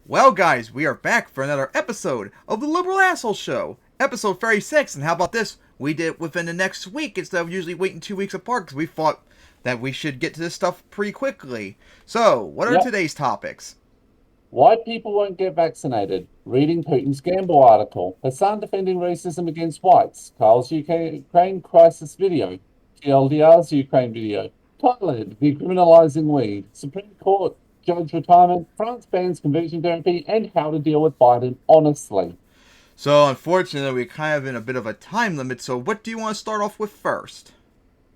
Well, guys, we are back for another episode of the Liberal Asshole Show, episode 36. And how about this? We did it within the next week instead of usually waiting 2 weeks apart because we thought that we should get to this stuff pretty quickly. So, what are today's topics? Why people won't get vaccinated. Reading Putin's Gamble article. Hassan defending racism against whites. Kyle's Ukraine crisis video. TLDR's Ukraine video. Thailand decriminalizing weed. Supreme Court judge retirement. France bans conversion therapy. And how to deal with Biden honestly. So, unfortunately, we're kind of in a bit of a time limit. So, what do you want to start off with first?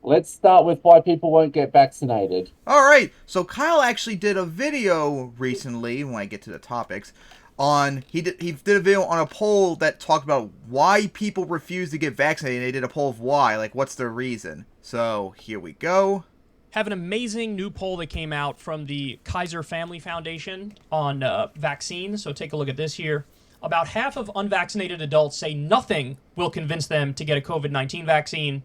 Let's start with why people won't get vaccinated. Alright, so Kyle actually did a video recently, when I get to the topics, he did a video on a poll that talked about why people refuse to get vaccinated. They did a poll of why, like what's the reason. So, here we go. Have an amazing new poll that came out from the Kaiser Family Foundation on vaccines. So take a look at this here. About half of unvaccinated adults say nothing will convince them to get a COVID-19 vaccine.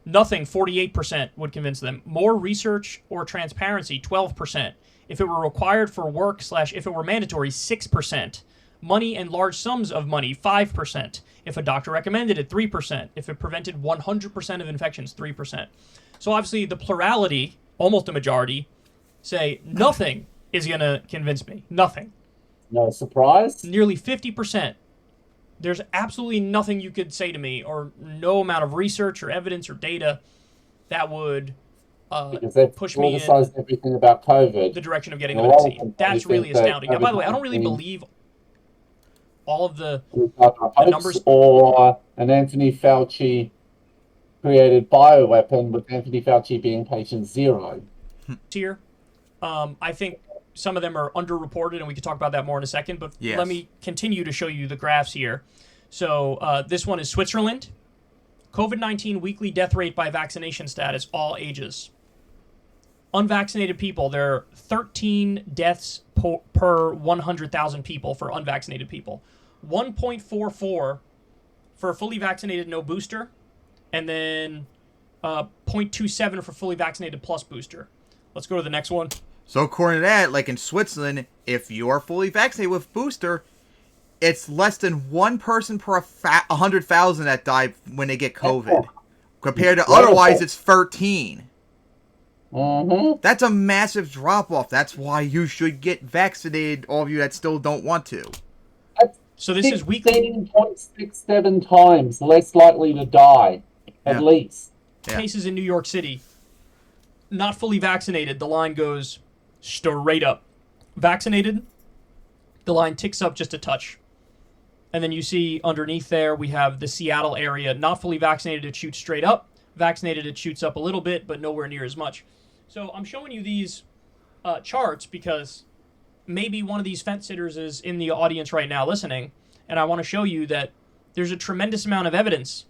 Nothing, 48% would convince them. More research or transparency, 12%. If it were required for work / if it were mandatory, 6%. Money and large sums of money, 5%. If a doctor recommended it, 3%. If it prevented 100% of infections, 3%. So obviously the plurality, almost a majority, say nothing is going to convince me. Nothing. No surprise. Nearly 50%. There's absolutely nothing you could say to me, or no amount of research or evidence or data that would push me in everything about COVID. The direction of getting the vaccine. That's really astounding. Now, by the way, I don't really believe all of the numbers. Or an Anthony Fauci created bioweapon, with Anthony Fauci being patient zero. Here, I think some of them are underreported, and we could talk about that more in a second, but yes. Let me continue to show you the graphs here. So this one is Switzerland. COVID-19 weekly death rate by vaccination status, all ages. Unvaccinated people, there are 13 deaths per 100,000 people for unvaccinated people. 1.44 for fully vaccinated, no booster, and then 0.27 for fully vaccinated plus booster. Let's go to the next one. So according to that, like in Switzerland, if you are fully vaccinated with booster, it's less than one person per 100,000 that die when they get COVID. Compared to otherwise, it's 13. Mm-hmm. That's a massive drop-off. That's why you should get vaccinated, all of you that still don't want to. So this is weekly. 16.67 times less likely to die, at least. Yeah. Cases in New York City. Not fully vaccinated, the line goes straight up. Vaccinated, the line ticks up just a touch. And then you see underneath there, we have the Seattle area. Not fully vaccinated, it shoots straight up. Vaccinated, it shoots up a little bit, but nowhere near as much. So I'm showing you these charts because maybe one of these fence sitters is in the audience right now listening, and I want to show you that there's a tremendous amount of evidence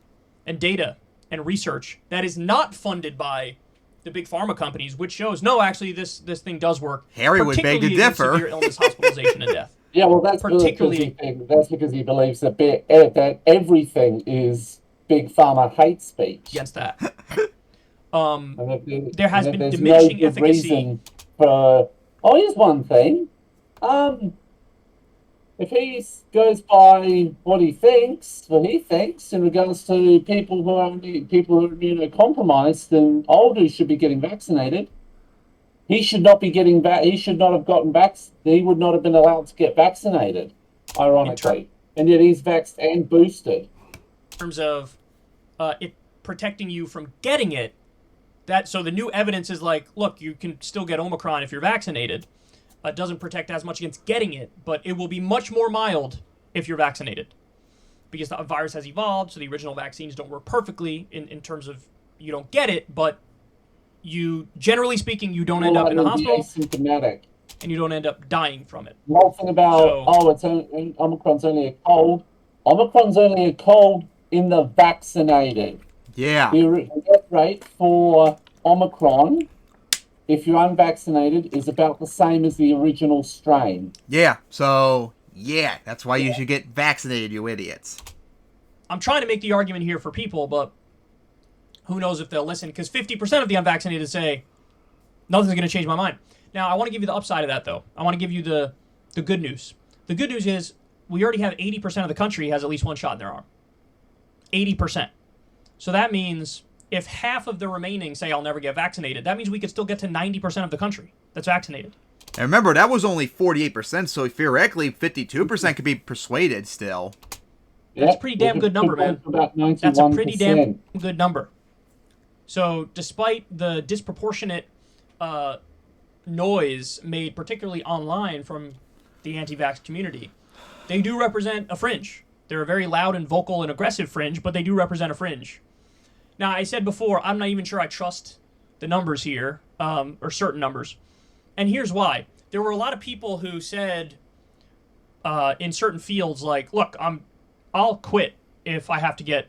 and data and research that is not funded by the big pharma companies, which shows, no, actually, this thing does work. Harry would beg to differ. Severe illness, hospitalization, and death. Yeah, well, that's because he believes that everything is big pharma hate speech. Against that. There has been diminishing efficacy. Here's one thing. If he goes by what he thinks in regards to people who are immunocompromised and older should be getting vaccinated, he should not be getting he should not have gotten he would not have been allowed to get vaccinated, ironically. And yet he's vaxxed and boosted. In terms of it protecting you from getting it, so the new evidence is like, look, you can still get Omicron if you're vaccinated. It doesn't protect as much against getting it, but it will be much more mild if you're vaccinated. Because the virus has evolved, so the original vaccines don't work perfectly in terms of you don't get it, but you, generally speaking, you don't end up in the hospital. Asymptomatic. And you don't end up dying from it. The whole thing about, Omicron's only a cold. Omicron's only a cold in the vaccinated. Yeah. The death rate for Omicron, if you're unvaccinated, is about the same as the original strain. Yeah, so, that's why you should get vaccinated, you idiots. I'm trying to make the argument here for people, but who knows if they'll listen, because 50% of the unvaccinated say, nothing's going to change my mind. Now, I want to give you the upside of that, though. I want to give you the good news. The good news is we already have 80% of the country has at least one shot in their arm. 80%. So that means if half of the remaining say I'll never get vaccinated, that means we could still get to 90% of the country that's vaccinated. And remember, that was only 48%, so theoretically 52% could be persuaded still. That's a pretty damn good number, man. About 91%. That's a pretty damn good number. So despite the disproportionate noise made particularly online from the anti-vax community, they do represent a fringe. They're a very loud and vocal and aggressive fringe, but they do represent a fringe. Now, I said before, I'm not even sure I trust the numbers here, or certain numbers. And here's why. There were a lot of people who said in certain fields, like, look, I'll quit if I have to get,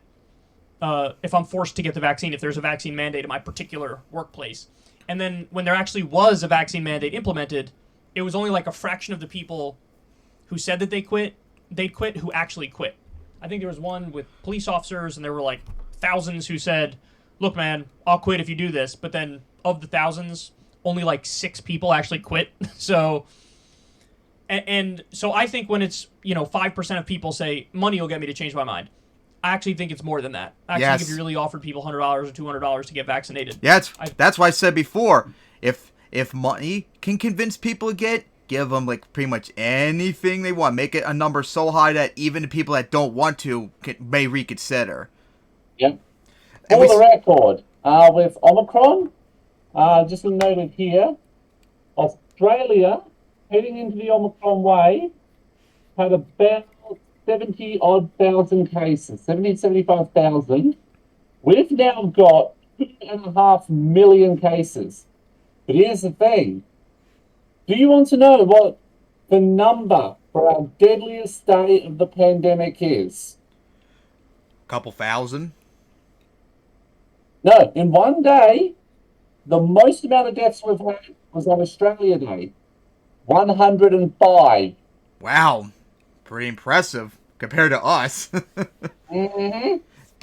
if I'm forced to get the vaccine, if there's a vaccine mandate in my particular workplace. And then when there actually was a vaccine mandate implemented, it was only like a fraction of the people who said that they'd quit who actually quit. I think there was one with police officers, and there were like thousands who said, look, man, I'll quit if you do this. But then of the thousands, only like 6 people actually quit. So, and so I think when it's, 5% of people say money will get me to change my mind, I actually think it's more than that. I actually think if you really offered people $100 or $200 to get vaccinated. Yeah, that's why I said before, if money can convince people to give them like pretty much anything they want. Make it a number so high that even the people that don't want to may reconsider. Yep. For the record, with Omicron, just a note here, Australia, heading into the Omicron wave, had about 70-odd thousand cases, 75,000. We've now got 2.5 million cases. But here's the thing. Do you want to know what the number for our deadliest day of the pandemic is? Couple thousand? No, in one day, the most amount of deaths we've had was on Australia Day. 105. Wow. Pretty impressive compared to us. Mm-hmm.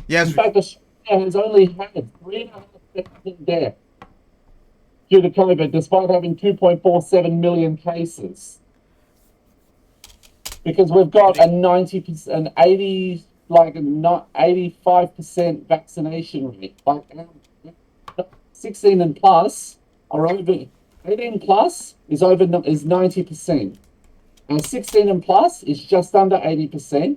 Yes. In fact, Australia has only had 3,500 deaths due to COVID, despite having 2.47 million cases. Because we've got a 90%, an 80, like a not 85% vaccination rate. Like 16 and plus are over. 18 plus is 90%. And 16 and plus is just under 80%.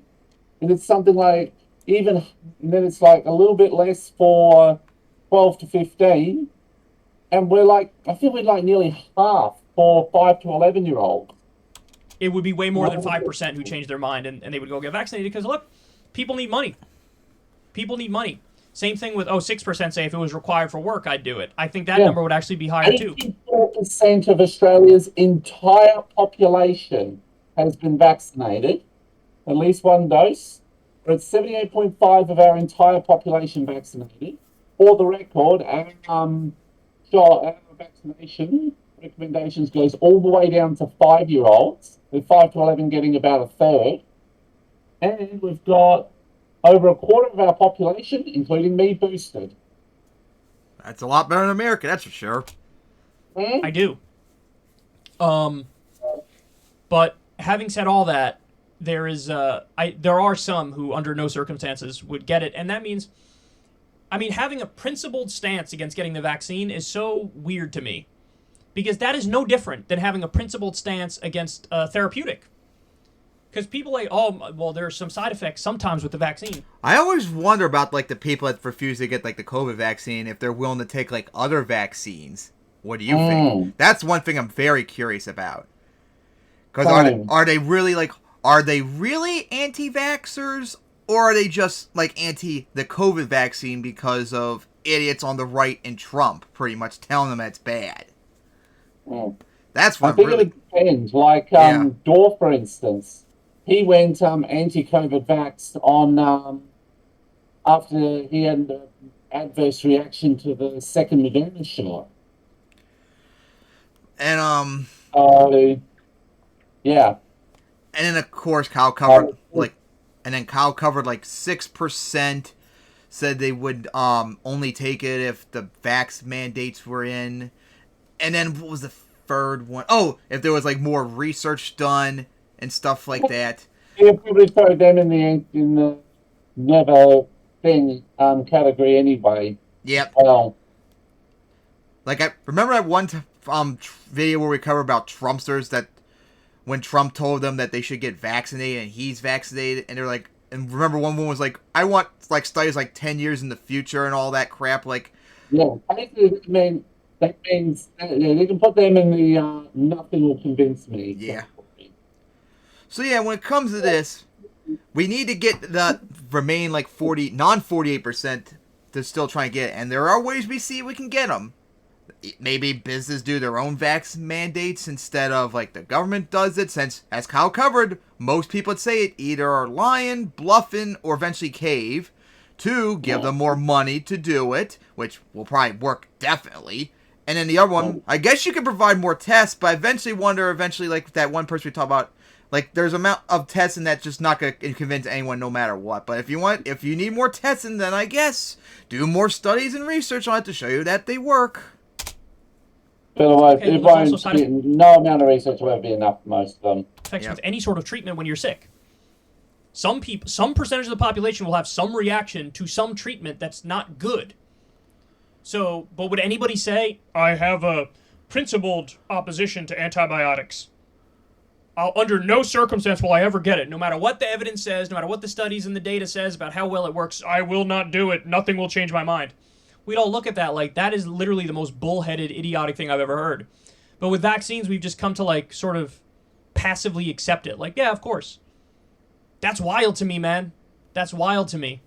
And it's something like and then it's like a little bit less for 12 to 15. And I think we're like nearly half for 5 to 11-year-olds. It would be way more than 5% who changed their mind and they would go get vaccinated because, look, people need money. People need money. Same thing with 6% say if it was required for work, I'd do it. I think that number would actually be higher too. 84% of Australia's entire population has been vaccinated, at least one dose. But it's 78.5% of our entire population vaccinated. For the record, our vaccination recommendations goes all the way down to 5-year-olds, with 5 to 11 getting about a third. And we've got over a quarter of our population, including me, boosted. That's a lot better than America, that's for sure. I do. But having said all that, there are some who under no circumstances would get it, and that means, having a principled stance against getting the vaccine is so weird to me, because that is no different than having a principled stance against therapeutic. Because people there are some side effects sometimes with the vaccine. I always wonder about the people that refuse to get the COVID vaccine, if they're willing to take other vaccines. What do you think? That's one thing I'm very curious about. Because are they really anti-vaxxers, or are they just anti the COVID vaccine because of idiots on the right and Trump pretty much telling them it's bad? That's what I think it depends. Dorr, for instance. He went anti-COVID vax on after he had an adverse reaction to the second Moderna shot. And yeah. And then of course Kyle covered 6% said they would only take it if the vax mandates were in. And then what was the third one? Oh, if there was more research done and stuff like that. You'll probably throw them in the never thing category anyway. Yep. Well, Like, I remember that one video where we covered about Trumpsters, that when Trump told them that they should get vaccinated and he's vaccinated, and they're like, and remember one woman was like, I want like studies like 10 years in the future and all that crap. Like, yeah, basically, I mean, that means they can put them in the nothing will convince me. yeah. So yeah, when it comes to this, we need to get the remain like 48% to still try and get it, and there are ways we see we can get them. Maybe business do their own vax mandates instead of like the government does it, since, as Kyle covered, most people would say it either are lying, bluffing, or eventually cave. 2, give them more money to do it, which will probably work definitely. And then the other one, I guess you could provide more tests, but I eventually wonder, like that one person we talked about, like there's amount of testing that's just not going to convince anyone no matter what. But if you need more testing, then I guess do more studies and research on it to show you that they work. But Okay, well, no amount of research will ever be enough for most of them. Effects with any sort of treatment when you're sick. Some percentage of the population will have some reaction to some treatment that's not good. So, but would anybody say, I have a principled opposition to antibiotics? Under no circumstance will I ever get it. No matter what the evidence says, no matter what the studies and the data says about how well it works, I will not do it. Nothing will change my mind. We'd all look at that like that is literally the most bullheaded, idiotic thing I've ever heard. But with vaccines, we've just come to like sort of passively accept it. Like, yeah, of course. That's wild to me, man. That's wild to me.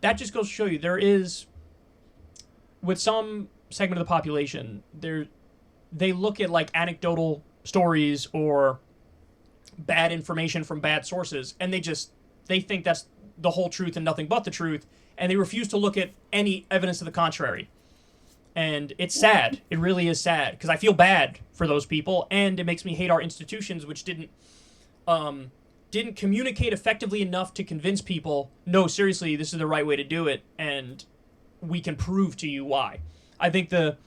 That just goes to show you there is, with some segment of the population, they look at like anecdotal stories or bad information from bad sources, and they think that's the whole truth and nothing but the truth, and they refuse to look at any evidence to the contrary. And it's sad. It really is sad, because I feel bad for those people, and it makes me hate our institutions, which didn't communicate effectively enough to convince people, no, seriously, this is the right way to do it, and we can prove to you why. I think the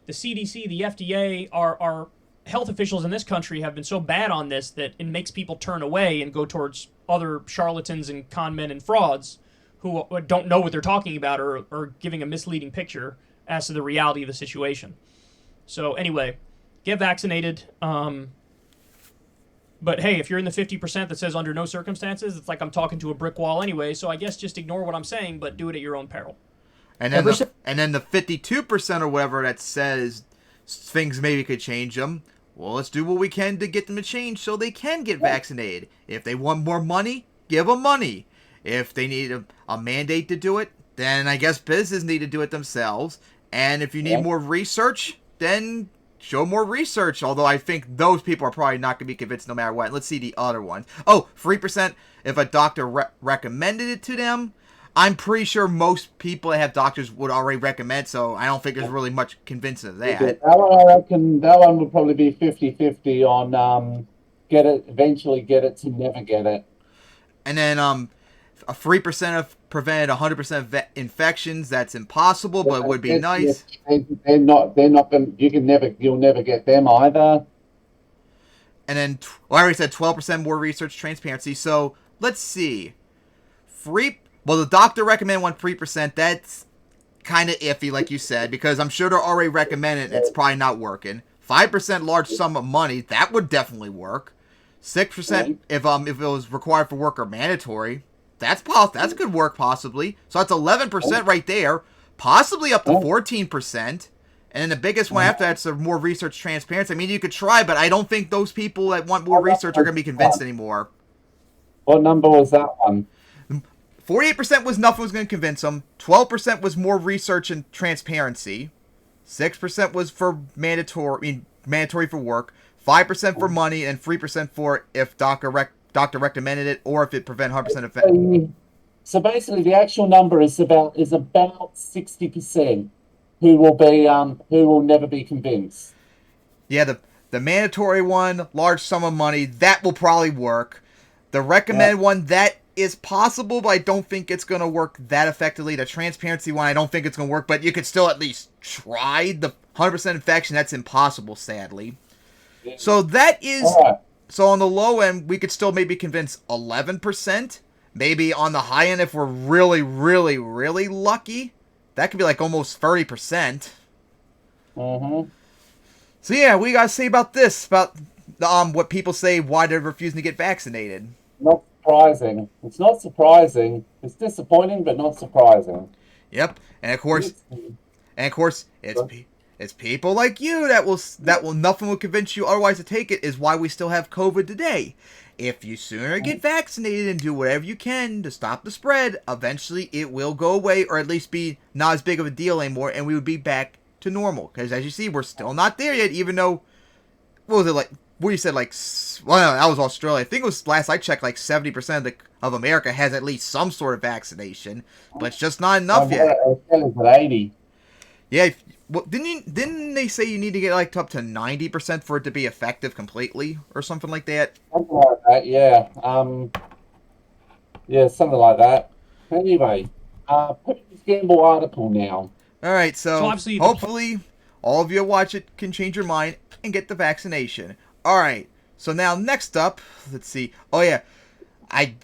CDC, the FDA, our health officials in this country have been so bad on this that it makes people turn away and go towards other charlatans and con men and frauds who don't know what they're talking about or are giving a misleading picture as to the reality of the situation. So anyway, get vaccinated. But hey, if you're in the 50% that says under no circumstances, it's like I'm talking to a brick wall anyway, so I guess just ignore what I'm saying, but do it at your own peril. And then the 52% or whatever that says things maybe could change them, well, let's do what we can to get them to change so they can get vaccinated. If they want more money, give them money. If they need a mandate to do it, then I guess businesses need to do it themselves. And if you need more research, then show more research. Although I think those people are probably not going to be convinced no matter what. Let's see the other ones. Oh, 3% if a doctor recommended it to them. I'm pretty sure most people that have doctors would already recommend, so I don't think there's really much convincing of that. That one, I reckon, that one would probably be 50-50 on eventually get it to never get it. And then a 3% of prevented 100% of infections. That's impossible, but it would be nice. They're not going. You'll never get them either. And then, I already said 12% more research transparency. So let's see, Well, the doctor recommended 3%. That's kind of iffy, like you said, because I'm sure they're already recommending it. And it's probably not working. 5% large sum of money. That would definitely work. 6% if it was required for work or mandatory. That could work possibly. So that's 11% right there. Possibly up to 14%. And then the biggest one after that's more research transparency. I mean, you could try, but I don't think those people that want more research are going to be convinced anymore. What number was that one? 48% was nothing was going to convince them. 12% was more research and transparency. 6% was for mandatory for work. 5% for money, and 3% for if doctor recommended it or if it prevent 100% effect. So basically, the actual number is about 60% who will never be convinced. Yeah, the mandatory one, large sum of money, that will probably work. The recommended one, that is possible, but I don't think it's going to work that effectively. The transparency one, I don't think it's going to work, but you could still at least try. The 100% infection, that's impossible, sadly. So that is So on the low end, we could still maybe convince 11%. Maybe on the high end, if we're really, really, really lucky, that could be like almost 30%. Mm-hmm. So yeah, what do you guys say about this? About what people say why they're refusing to get vaccinated? Not surprising. It's not surprising. It's disappointing, but not surprising. Yep, and of course, it's people like you that will nothing will convince you otherwise to take it. Is why we still have COVID today. If you sooner get vaccinated and do whatever you can to stop the spread, eventually it will go away, or at least be not as big of a deal anymore, and we would be back to normal. Because as you see, we're still not there yet, even though, what was it like? What you said, like, well, that was Australia. I think it was, last I checked, like 70% of America has at least some sort of vaccination, but it's just not enough yet. Australia's at 80. Yeah, well, didn't they say you need to get like up to 90% for it to be effective completely, or something like that? Something like that, yeah. Yeah, something like that. Anyway, Putin's Gamble article now. All right, so obviously hopefully all of you who watch it can change your mind and get the vaccination. All right, so now next up, let's see. Oh yeah, I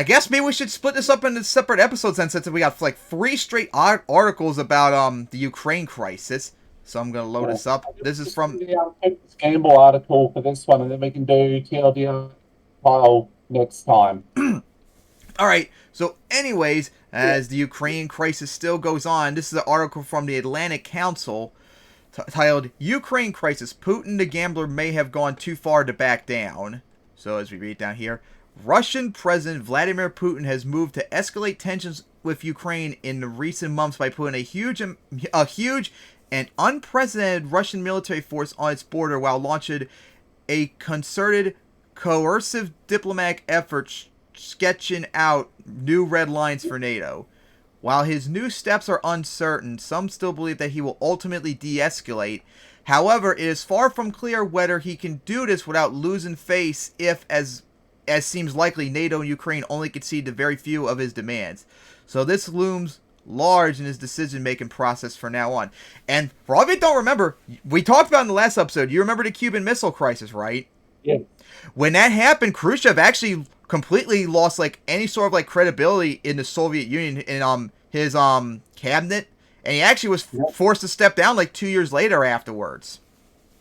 guess maybe we should split this up into separate episodes then, since we got like 3 straight articles about the Ukraine crisis. So I'm gonna load this up. This is from the Putin's Gamble article for this one, and then we can do TLDR file next time. All right. So, anyways, as the Ukraine crisis still goes on, this is an article from the Atlantic Council titled "Ukraine Crisis: Putin the Gambler May Have Gone Too Far to Back Down." So, as we read down here, Russian President Vladimir Putin has moved to escalate tensions with Ukraine in the recent months by putting a huge and unprecedented Russian military force on its border while launching a concerted, coercive diplomatic effort sketching out new red lines for NATO. While his new steps are uncertain, some still believe that he will ultimately de-escalate. However, it is far from clear whether he can do this without losing face if, as seems likely, NATO and Ukraine only concede to very few of his demands. So this looms large in his decision-making process from now on. And for all of you that don't remember, we talked about in the last episode, you remember the Cuban Missile Crisis, right? Yeah. When that happened, Khrushchev actually completely lost like any sort of like credibility in the Soviet Union in his cabinet, and he actually was forced to step down like 2 years later afterwards.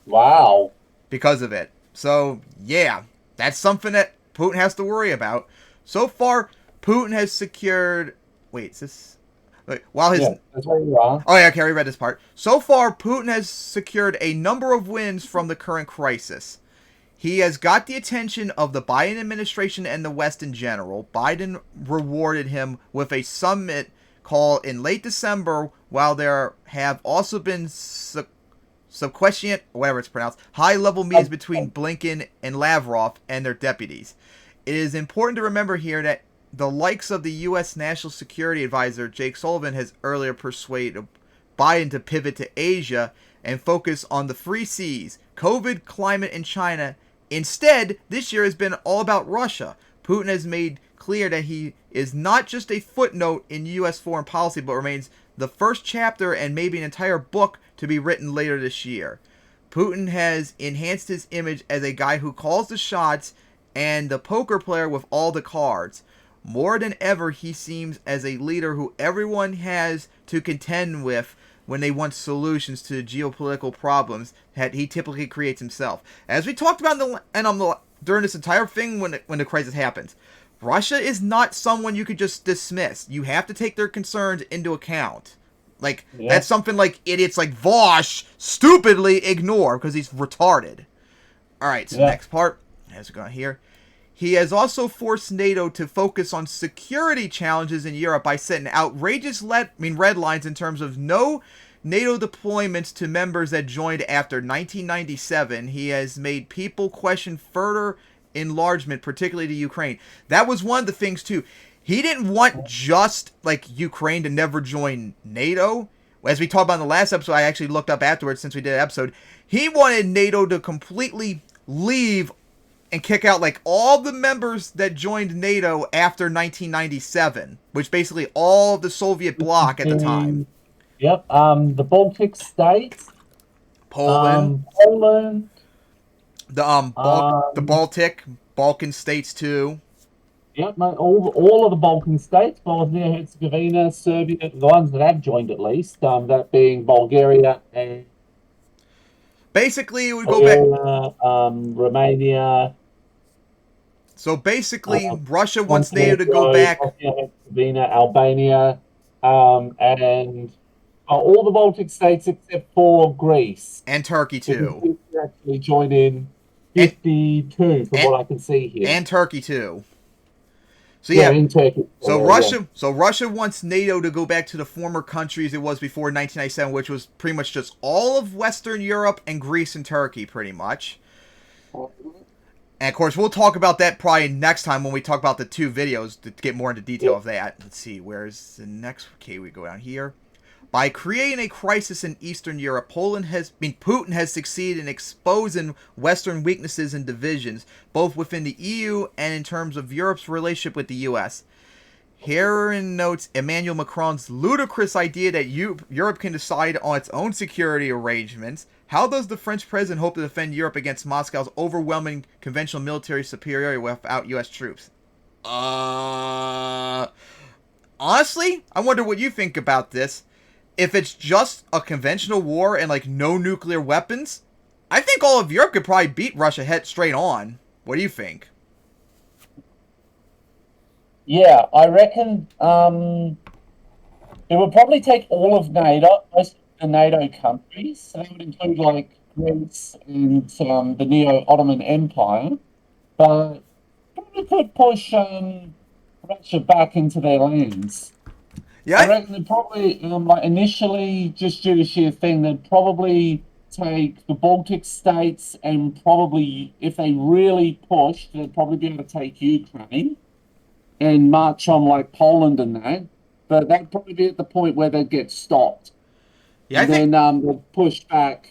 Wow. Because of it. So yeah, that's something that Putin has to worry about. So far, Putin has secured. Wait, is this? Wait, while his. Yeah, that's where you are. Oh yeah, okay, I read this part. So far, Putin has secured a number of wins from the current crisis. He has got the attention of the Biden administration and the West in general. Biden rewarded him with a summit call in late December, while there have also been subsequent, whatever it's pronounced, high-level meetings between Blinken and Lavrov and their deputies. It is important to remember here that the likes of the U.S. National Security Advisor Jake Sullivan has earlier persuaded Biden to pivot to Asia and focus on the free seas, COVID, climate, and China. Instead, this year has been all about Russia. Putin has made clear that he is not just a footnote in U.S. foreign policy, but remains the first chapter and maybe an entire book to be written later this year. Putin has enhanced his image as a guy who calls the shots and the poker player with all the cards. More than ever, he seems as a leader who everyone has to contend with when they want solutions to geopolitical problems that he typically creates himself. As we talked about during this entire thing when the crisis happens, Russia is not someone you could just dismiss. You have to take their concerns into account. Like, that's something like idiots like Vosh stupidly ignore because he's retarded. Alright, so next part, as we're going here. He has also forced NATO to focus on security challenges in Europe by setting outrageous red lines in terms of no NATO deployments to members that joined after 1997. He has made people question further enlargement, particularly to Ukraine. That was one of the things, too. He didn't want just, like, Ukraine to never join NATO. As we talked about in the last episode, I actually looked up afterwards since we did an episode. He wanted NATO to completely leave and kick out like all the members that joined NATO after 1997, which basically all of the Soviet bloc at the time. Yep. The Baltic states, Poland, The Baltic, Balkan states too. Yep, all of the Balkan states, Bosnia, Herzegovina, Serbia, the ones that have joined at least, that being Bulgaria and Basically, it would go back. Romania, So basically, Russia wants NATO to go Montenegro, back, Bosnia, Herzegovina, Albania, and all the Baltic states except for Greece. and Turkey Because too, Greece actually joined in and 52 from and, what I can see here. and Turkey too. So Yeah, yeah, in Turkey. so Yeah. Russia wants NATO to go back to the former countries it was before 1997, which was pretty much just all of Western Europe and Greece and Turkey, pretty much. And of course, we'll talk about that probably next time when we talk about the two videos to get more into detail of that. Let's see, where's the next? Okay, we go down here. By creating a crisis in Eastern Europe, Putin has succeeded in exposing Western weaknesses and divisions, both within the EU and in terms of Europe's relationship with the US. Herein notes Emmanuel Macron's ludicrous idea that Europe can decide on its own security arrangements. How does the French president hope to defend Europe against Moscow's overwhelming conventional military superiority without US troops? Honestly, I wonder what you think about this. If it's just a conventional war and like no nuclear weapons, I think all of Europe could probably beat Russia head straight on. What do you think? Yeah, I reckon it would probably take all of NATO, most of the NATO countries. So that would include like Greece and the Neo-Ottoman Empire. But probably could push Russia back into their lands. Yeah, I reckon they'd probably, like initially, just due to sheer thing, they'd probably take the Baltic states and probably, if they really pushed, they'd probably be able to take Ukraine and march on like Poland and that. But that'd probably be at the point where they'd get stopped. yeah, And then they'd push back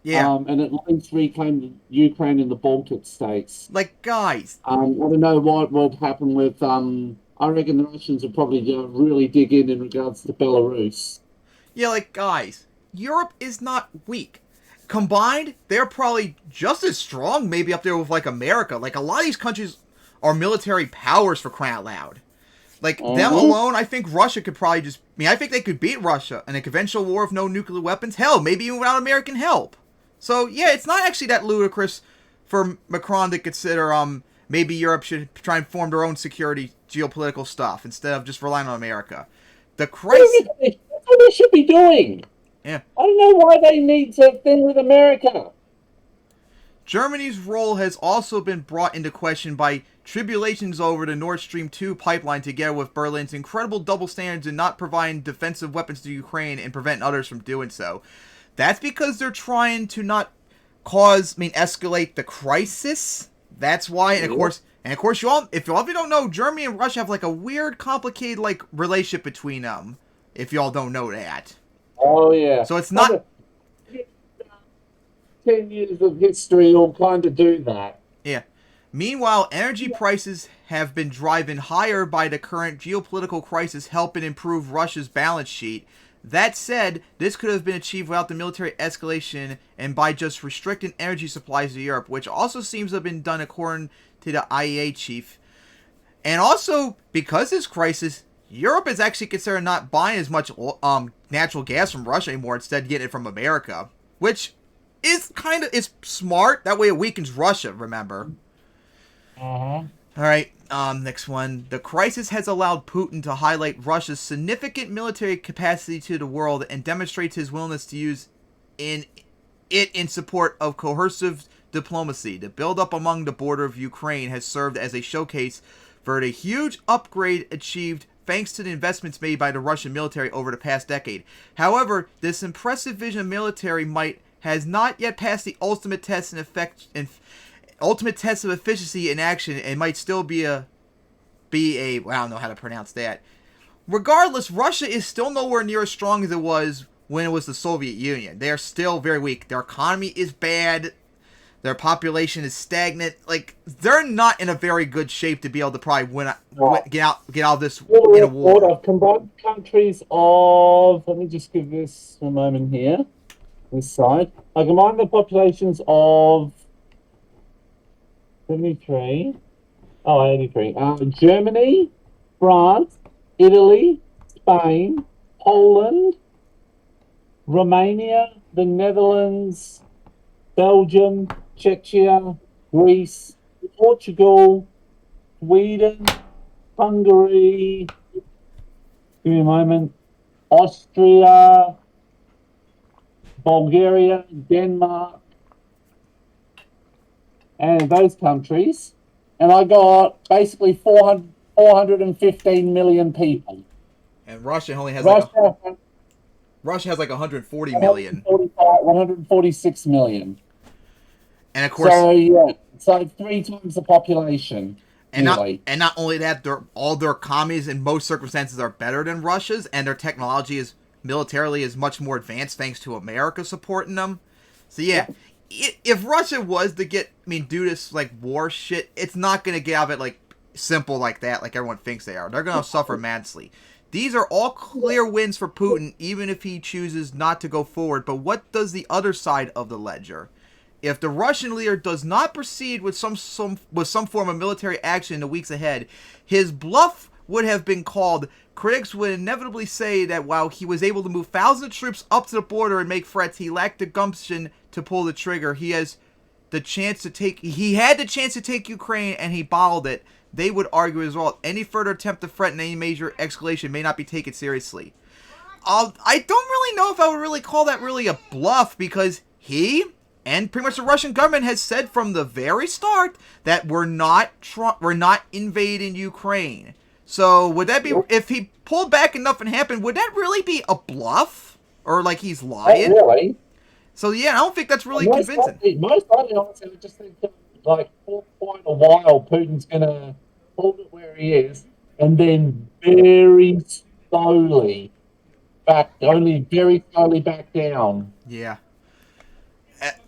yeah. and at least reclaim Ukraine and the Baltic states. Like, guys, I don't know what would happen with. I reckon the Russians would probably really dig in regards to Belarus. yeah, like, guys, Europe is not weak. Combined, they're probably just as strong, maybe up there with, like, America. Like, a lot of these countries are military powers for crying out loud. Like, them alone, I think Russia could probably just... I mean, I think they could beat Russia in a conventional war with no nuclear weapons. Hell, maybe even without American help. So, yeah, it's not actually that ludicrous for Macron to consider, maybe Europe should try and form their own security geopolitical stuff instead of just relying on America. The crisis... That's what they should be doing. Yeah. I don't know why they need to thing with America. Germany's role has also been brought into question by tribulations over the Nord Stream 2 pipeline, together with Berlin's incredible double standards in not providing defensive weapons to Ukraine and preventing others from doing so. That's because they're trying to not escalate the crisis. That's why, and of course, you all, if you don't know, Germany and Russia have like a weird, complicated like relationship between them. If y'all don't know that. Oh yeah. So it's not 10 years of history will kind of do that. Yeah. Meanwhile, energy prices have been driven higher by the current geopolitical crisis, helping improve Russia's balance sheet. That said, this could have been achieved without the military escalation and by just restricting energy supplies to Europe, which also seems to have been done according to the IEA chief. And also, because of this crisis, Europe is actually considering not buying as much natural gas from Russia anymore, instead getting it from America, which is is smart. That way it weakens Russia, remember. Alright, next one. The crisis has allowed Putin to highlight Russia's significant military capacity to the world and demonstrates his willingness to use it in support of coercive diplomacy. The buildup among the border of Ukraine has served as a showcase for the huge upgrade achieved thanks to the investments made by the Russian military over the past decade. However, this impressive vision of military might has not yet passed the ultimate test of efficiency in action, and might still be a well, I don't know how to pronounce that. Regardless, Russia is still nowhere near as strong as it was when it was the Soviet Union. They are still very weak. Their economy is bad. Their population is stagnant. Like, they're not in a very good shape to be able to probably get out of this in a war. Combined countries of, let me just give this a moment here. This side. I combine the populations of 73. Oh, 83. Germany, France, Italy, Spain, Poland, Romania, the Netherlands, Belgium, Czechia, Greece, Portugal, Sweden, Hungary, give me a moment, Austria, Bulgaria, Denmark, and those countries. And I got basically 415 million people. And Russia only has Russia, Russia has like 140 million. 146 million. And of course, So yeah, it's like 3 times the population. Not only that, all their commies in most circumstances are better than Russia's, and their technology is militarily is much more advanced thanks to America supporting them. So yeah, if Russia was to do this like war shit, it's not gonna get out of it like simple like that, like everyone thinks they are. They're gonna suffer immensely. These are all clear wins for Putin, even if he chooses not to go forward. But what does the other side of the ledger? If the Russian leader does not proceed with some form of military action in the weeks ahead, his bluff would have been called. Critics would inevitably say that while he was able to move thousands of troops up to the border and make threats, he lacked the gumption to pull the trigger. He had the chance to take Ukraine, and he bottled it. They would argue as well. Any further attempt to threaten any major escalation may not be taken seriously. I don't really know if I would really call that really a bluff, because he and pretty much the Russian government has said from the very start that we're not invading Ukraine. So would that be, if he pulled back enough and happened, would that really be a bluff? Or like he's lying? Not really. So yeah, I don't think that's really convincing. Most likely, honestly, I just think like for quite a while, Putin's gonna hold it where he is, and then very slowly back down. Yeah.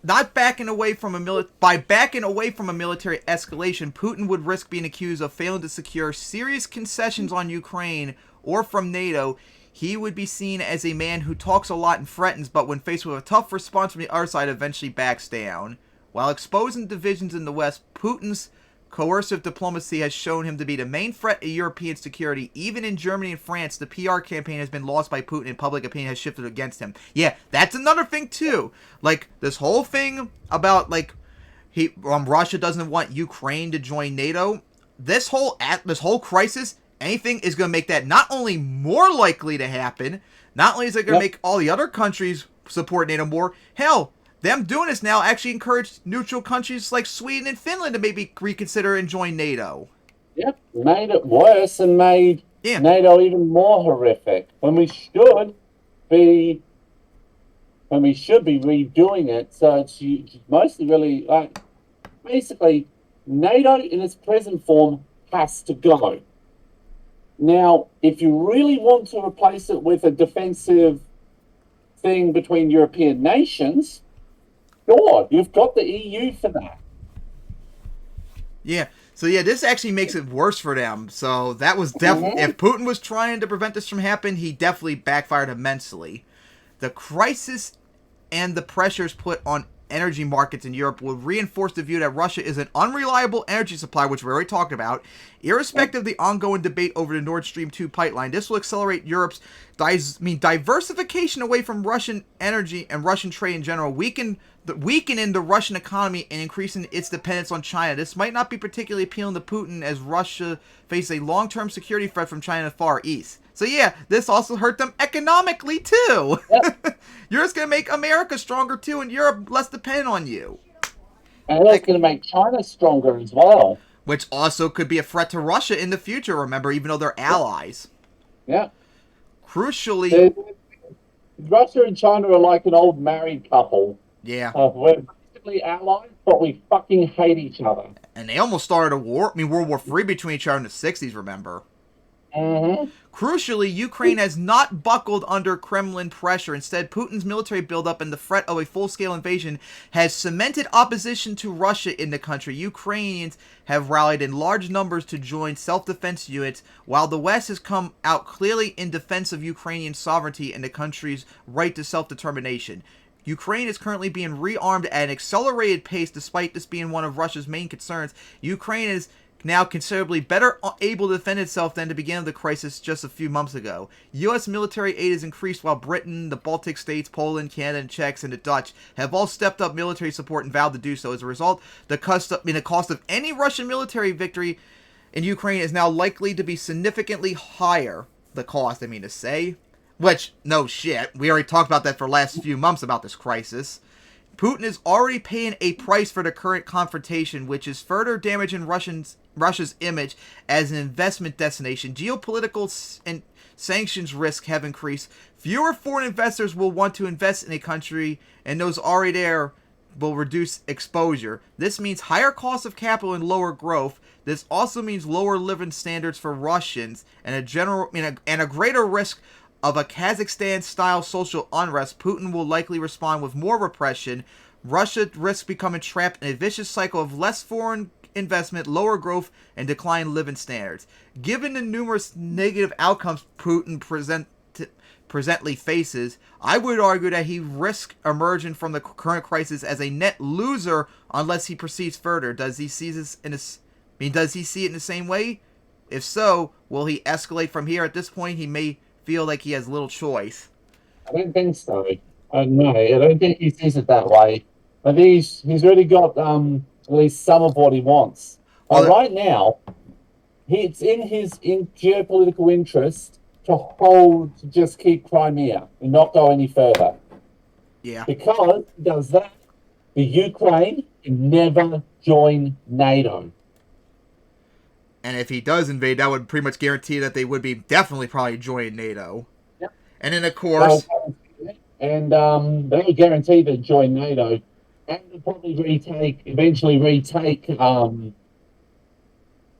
Not backing away from by backing away from a military escalation, Putin would risk being accused of failing to secure serious concessions on Ukraine or from NATO. He would be seen as a man who talks a lot and threatens, but when faced with a tough response from the other side, eventually backs down. While exposing divisions in the West, Putin's coercive diplomacy has shown him to be the main threat to European security. Even in Germany and France, the PR campaign has been lost by Putin and public opinion has shifted against him. Yeah, that's another thing too. Like, this whole thing about, like, Russia doesn't want Ukraine to join NATO. This whole crisis, anything is going to make that not only more likely to happen, not only is it going to make all the other countries support NATO more, hell, them doing this now actually encouraged neutral countries like Sweden and Finland to maybe reconsider and join NATO. Yep, made it worse and made NATO even more horrific. When we should be redoing it, so it's mostly really like basically NATO in its present form has to go. Now, if you really want to replace it with a defensive thing between European nations, sure, you've got the EU for that. Yeah. So yeah, this actually makes it worse for them. So that was definitely, if Putin was trying to prevent this from happening, he definitely backfired immensely. The crisis and the pressures put on energy markets in Europe will reinforce the view that Russia is an unreliable energy supplier, which we already talked about. Irrespective of the ongoing debate over the Nord Stream 2 pipeline, this will accelerate Europe's diversification away from Russian energy and Russian trade in general, weakening the Russian economy and increasing its dependence on China. This might not be particularly appealing to Putin, as Russia faces a long-term security threat from China in the Far East. So yeah, this also hurt them economically too. Yep. You're just going to make America stronger too, and Europe less dependent on you. And that's going to make China stronger as well. Which also could be a threat to Russia in the future, remember, even though they're allies. Yeah. Crucially, Russia and China are like an old married couple. Yeah. We're basically allies, but we fucking hate each other. And they almost started a war, World War III between each other in the 60s, remember? Mm-hmm. Crucially, Ukraine has not buckled under Kremlin pressure. Instead, Putin's military buildup and the threat of a full-scale invasion has cemented opposition to Russia in the country. Ukrainians have rallied in large numbers to join self-defense units, while the West has come out clearly in defense of Ukrainian sovereignty and the country's right to self-determination. Ukraine is currently being rearmed at an accelerated pace, despite this being one of Russia's main concerns. Ukraine is now considerably better able to defend itself than the beginning of the crisis just a few months ago. U.S. military aid has increased while Britain, the Baltic states, Poland, Canada, and Czechs, and the Dutch have all stepped up military support and vowed to do so. As a result, the cost of any Russian military victory in Ukraine is now likely to be significantly higher. The cost, I mean to say. Which, no shit, we already talked about that for the last few months about this crisis. Putin is already paying a price for the current confrontation, which is further damaging Russia's image as an investment destination. Geopolitical and sanctions risks have increased. Fewer foreign investors will want to invest in a country, and those already there will reduce exposure. This means higher costs of capital and lower growth. This also means lower living standards for Russians and a greater risk of a Kazakhstan-style social unrest. Putin will likely respond with more repression. Russia risks becoming trapped in a vicious cycle of less foreign investment, lower growth, and declined living standards. Given the numerous negative outcomes Putin presently faces, I would argue that he risks emerging from the current crisis as a net loser unless he proceeds further. Does he see this does he see it in the same way? If so, will he escalate from here? At this point, he may feel like he has little choice. I don't think so. No, I don't think he sees it that way. I think he's already got at least some of what he wants. Well, right now, it's in geopolitical interest to just keep Crimea and not go any further. Yeah. Because he does that, the Ukraine can never join NATO. And if he does invade, that would pretty much guarantee that they would be definitely probably joining NATO. Yep. And then, of course... they'll guarantee they'll join NATO. And they'll probably eventually retake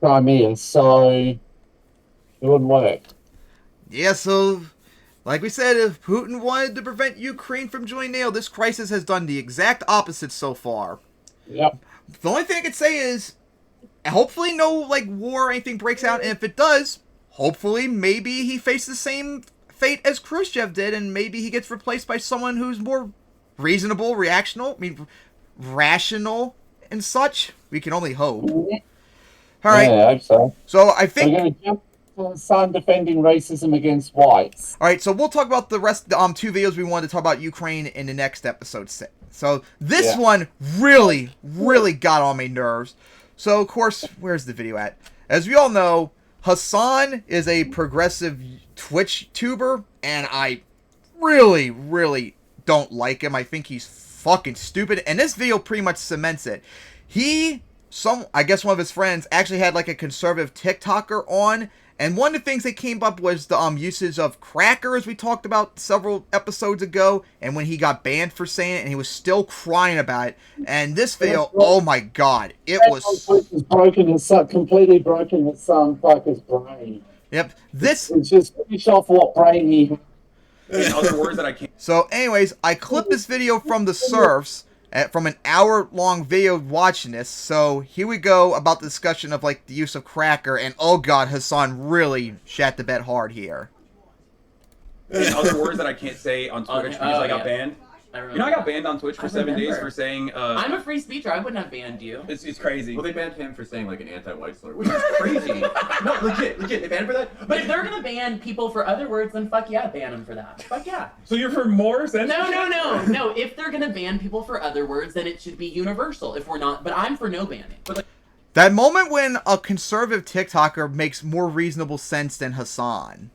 Crimea. So, it wouldn't work. Yeah, so... Like we said, if Putin wanted to prevent Ukraine from joining NATO, this crisis has done the exact opposite so far. Yep. The only thing I can say is... hopefully no, war or anything breaks out, and if it does, hopefully maybe he faces the same fate as Khrushchev did, and maybe he gets replaced by someone who's more reasonable, rational, and such. We can only hope. Alright. Yeah, I hope so. So I think... we're going to jump to Sun defending racism against whites. Alright, so we'll talk about the rest, two videos we wanted to talk about Ukraine in the next episode. So this one really, really got on my nerves. So, of course, where's the video at? As we all know, Hassan is a progressive Twitch tuber, and I really, really don't like him. I think he's fucking stupid, and this video pretty much cements it. I guess one of his friends actually had a conservative TikToker on, and one of the things that came up was the usage of cracker, as we talked about several episodes ago, and when he got banned for saying it, and he was still crying about it. And this video, oh my god, it was completely broken his son fucker's brain. Yep, it's just finish off what brain he had. In other words that I can't. So, anyways, I clipped this video from the surfs. From an hour-long video watching this, so here we go about the discussion of, the use of cracker, and oh god, Hassan really shat the bed hard here. In other words that I can't say on Twitch because I got banned. I got banned on Twitch for 7 days for saying... I'm a free speaker, I wouldn't have banned you. It's crazy. Well, they banned him for saying, an anti-white slur, Which is crazy. No, legit, they banned for that? But if they're gonna ban people for other words, then fuck yeah, ban them for that. Fuck yeah. So you're for more censorship? No, if they're gonna ban people for other words, then it should be universal. If we're not, but I'm for no banning. But that moment when a conservative TikToker makes more reasonable sense than Hassan.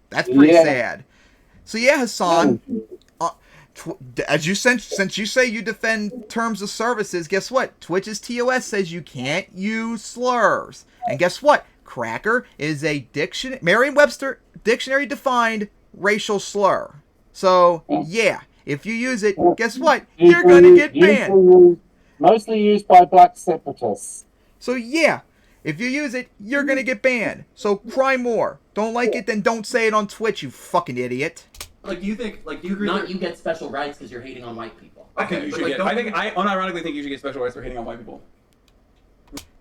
That's pretty sad. So yeah, Hassan... since you say you defend terms of services, guess what? Twitch's TOS says you can't use slurs. And guess what? Cracker is a Merriam-Webster dictionary defined racial slur. So, yeah, if you use it, guess what? You're gonna get banned. Mostly used by black separatists. So, yeah, if you use it, you're gonna get banned. So, cry more. Don't like it, then don't say it on Twitch, you fucking idiot. Do you agree? not you get special rights because you're hating on white people. I unironically think you should get special rights for hating on white people.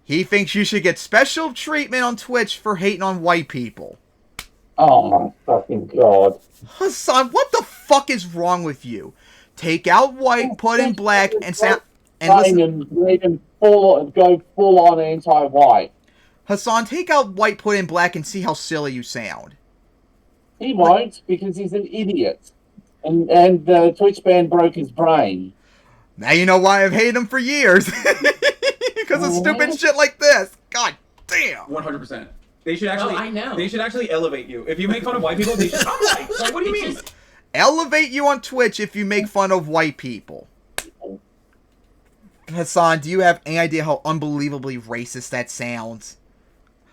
He thinks you should get special treatment on Twitch for hating on white people. Oh my fucking god. Hassan, what the fuck is wrong with you? take out white, put in black, and sound. And go full on anti-white. Hassan, take out white, put in black, and see how silly you sound. He won't because he's an idiot, and the Twitch ban broke his brain. Now you know why I've hated him for years. Because of stupid shit like this. God damn. 100%. They should actually. I know. They should actually elevate you. If you make fun of white people, they should. Like, what do you mean? Elevate you on Twitch if you make fun of white people. Hassan, do you have any idea how unbelievably racist that sounds?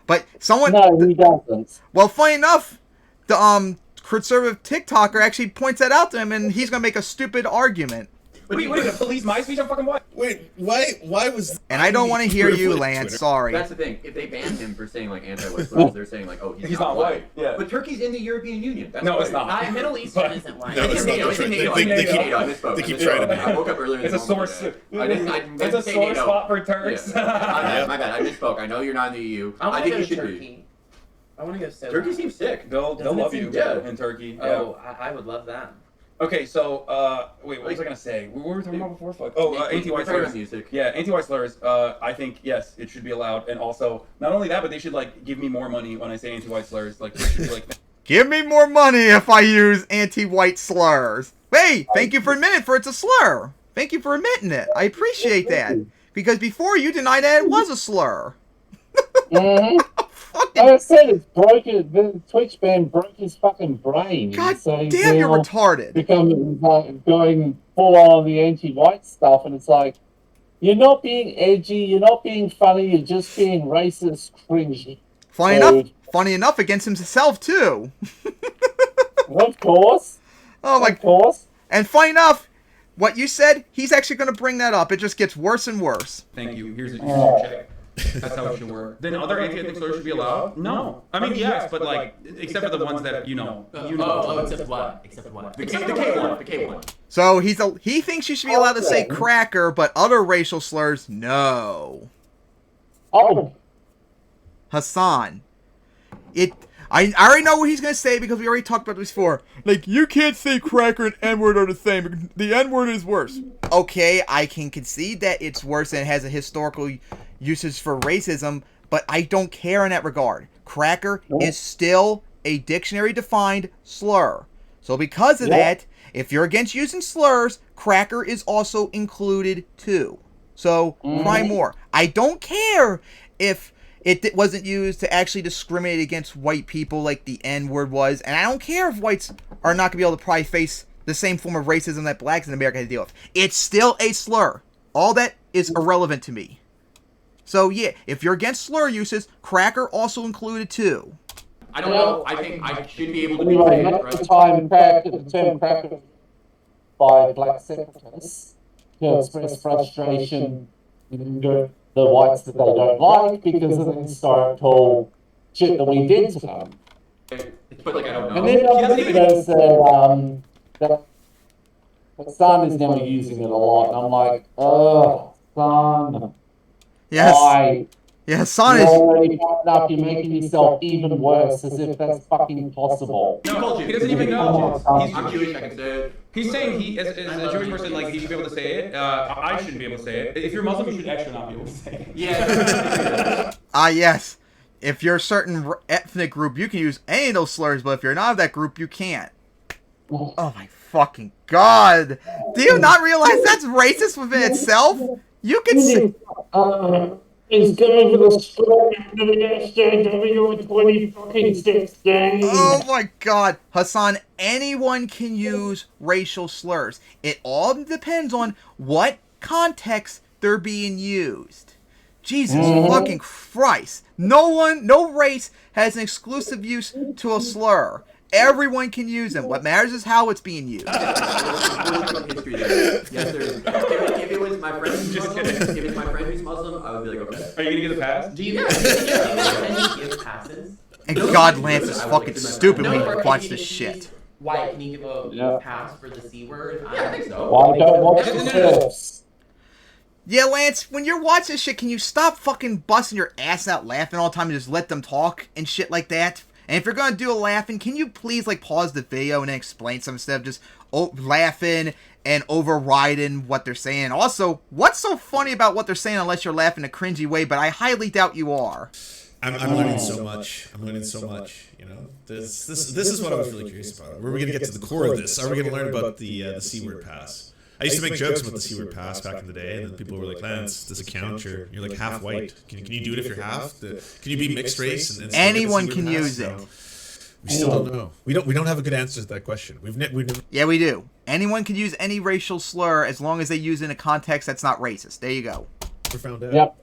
But someone. No, he doesn't. Well, funny enough, the conservative TikToker actually points that out to him, and he's gonna make a stupid argument. What are you gonna police my speech? I'm fucking white. Wait, why was... And I don't want to hear you, Lance. Sorry. That's the thing. If they ban him for saying like anti-white slurs, they're saying like, oh, he's not white. Yeah. But Turkey's in the European Union. That's No, why. it's not. Middle Eastern isn't white. No, it's not. It's in NATO. They keep trying to I woke up earlier. It's a sore. It's a sore spot for Turks. My bad. I misspoke. I know you're not in the EU. I think you should be. I want to go so Turkey bad. seems sick. They'll love you in Turkey. Yeah. Oh, I would love that. Okay, so wait, what was I gonna say? What were we talking about before? Fuck. Oh, anti-white slurs. Music. Yeah, anti-white slurs. I think yes, it should be allowed, and also not only that, but they should like give me more money when I say anti-white slurs. Like, they should be like. Give me more money if I use anti-white slurs. Hey, thank you for admitting it's a slur. Thank you for admitting it. I appreciate that. Because before you denied that it was a slur. Like I said, it's broken. The Twitch ban broke his fucking brain. God so damn, you're retarded. Going full on the anti-white stuff, and it's like, you're not being edgy, you're not being funny, you're just being racist, cringy. Funny enough, against himself too. Of course. Oh my. Of course. And funny enough, what you said, he's actually going to bring that up. It just gets worse and worse. Thank you. Here's a check. That's how it should work. Then other anti-ethnic slurs should be allowed? No. I mean, yes, but like, except for the ones that you know. Except what? Except what? The K one. So he thinks you should be allowed to say cracker, but other racial slurs, no. Oh. Hassan, I already know what he's gonna say because we already talked about this before. Like, you can't say cracker and N-word are the same. The N-word is worse. Okay, I can concede that it's worse and it has a historical usage for racism, but I don't care in that regard. Cracker is still a dictionary-defined slur. So because of that, if you're against using slurs, cracker is also included too. So, cry more. I don't care if it wasn't used to actually discriminate against white people like the N-word was, and I don't care if whites are not going to be able to probably face the same form of racism that blacks in America had to deal with. It's still a slur. All that is irrelevant to me. So yeah, if you're against slur uses, cracker also included too. I don't know. I think I should be able to Anyway, not the term cracker by black separatists to express frustration in the whites that they don't like because of the historical shit that we did to them. But like, I don't know. And then there's that Sun is now using it a lot, and I'm like, oh, Sun. Yes. Why? Yeah, Son You're is. already fucked up, you're making yourself even worse, as if that's fucking possible. No, he doesn't even know. I'm Jewish, I can say it. He's saying he, as a Jewish person, like, he should be able to say it. I shouldn't be able to say it. If you're Muslim, you should actually not be able to say it. Yeah. Yes. If you're a certain ethnic group, you can use any of those slurs, but if you're not of that group, you can't. Oh my fucking god. Do you not realize that's racist within itself? You can say. He's going for the strong end of the SJW in 2016. Oh my god. Hassan, anyone can use racial slurs. It all depends on what context they're being used. Jesus fucking Christ. No race has an exclusive use to a slur. Everyone can use them. What matters is how it's being used. Yes, there is. If it was my friend who's Muslim, if it's my friend who's Muslim, I would be like, okay. Are you gonna get the pass? Do you guys give passes? And God, Lance is fucking stupid when he watch this shit. Why can you give a pass for the C word? Yeah, I think so. Why don't watch the films? Yeah, Lance, when you're watching this shit, can you stop fucking busting your ass out laughing all the time and just let them talk and shit like that? And if you're gonna do a laughing, can you please like pause the video and then explain some instead of just laughing and overriding what they're saying? Also, what's so funny about what they're saying unless you're laughing a cringy way? But I highly doubt you are. I'm learning so much. I'm learning so much. You know, this is what I was really curious about. Were we gonna get to the core of this? Are we gonna learn about the C-word pass? I used to make jokes about the C-word pass back in the day, and then people were like, "Lance, does it count? You're like half white. Can you do it if you're half? Can you be mixed race?" And anyone can use it. We still don't know. We don't have a good answer to that question. Yeah, we do. Anyone can use any racial slur as long as they use it in a context that's not racist. There you go. We found out. Yep.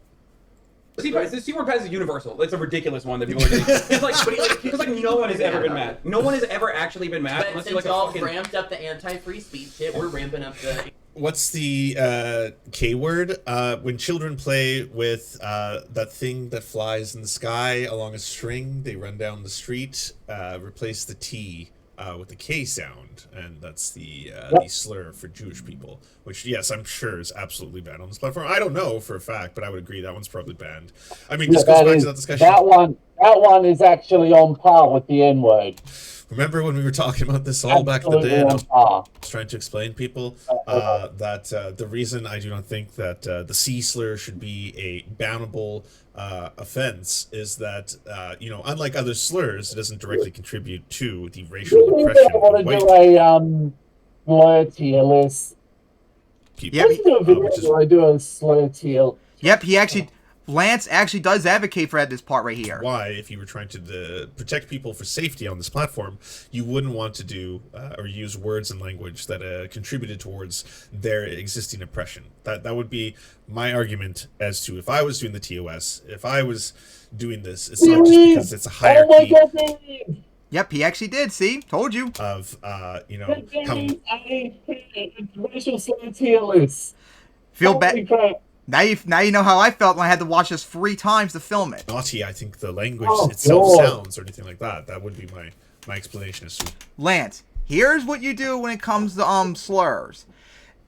The C-word pass is universal. It's a ridiculous one that people are doing. It's like no one has ever been mad. No one has ever actually been mad. But since y'all ramped up the anti-free speech shit, we're ramping up the... What's the K-word? When children play with that thing that flies in the sky along a string, they run down the street, replace the T with the K sound, and that's the slur for Jewish people, which, yes, I'm sure is absolutely banned on this platform. I don't know for a fact, but I would agree that one's probably banned. I mean, this goes back to that discussion. That one is actually on par with the N-word. Remember when we were talking about this all back in the day? And I was trying to explain to people that the reason I do not think that the C slur should be a bannable offense is that, unlike other slurs, it doesn't directly contribute to the racial oppression of white people. Slur tier list. Yep. I do a slur tier. Yep, Lance actually does advocate for this part right here. Why, if you were trying to protect people for safety on this platform, you wouldn't want to do or use words and language that contributed towards their existing oppression. That would be my argument as to if I was doing the TOS, if I was doing this, it's not just because it's a hierarchy. Oh my God, yep, he actually did. See, told you. Of how racial slur tier list. Feel bad. Now you know how I felt when I had to watch this 3 times to film it. Naughty, I think the language itself sounds or anything like that. That would be my explanation as to. Lance, here's what you do when it comes to slurs.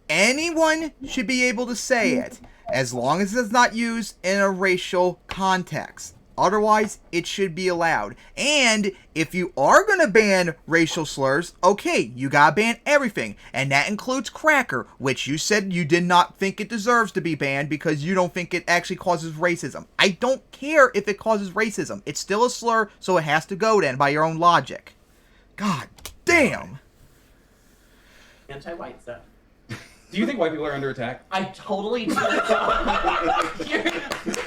Anyone should be able to say it, as long as it's not used in a racial context. Otherwise, it should be allowed. And if you are going to ban racial slurs, okay, you gotta ban everything. And that includes cracker, which you said you did not think it deserves to be banned because you don't think it actually causes racism. I don't care if it causes racism. It's still a slur, so it has to go then by your own logic. God damn. Anti-white stuff. Do you think white people are under attack? I totally do.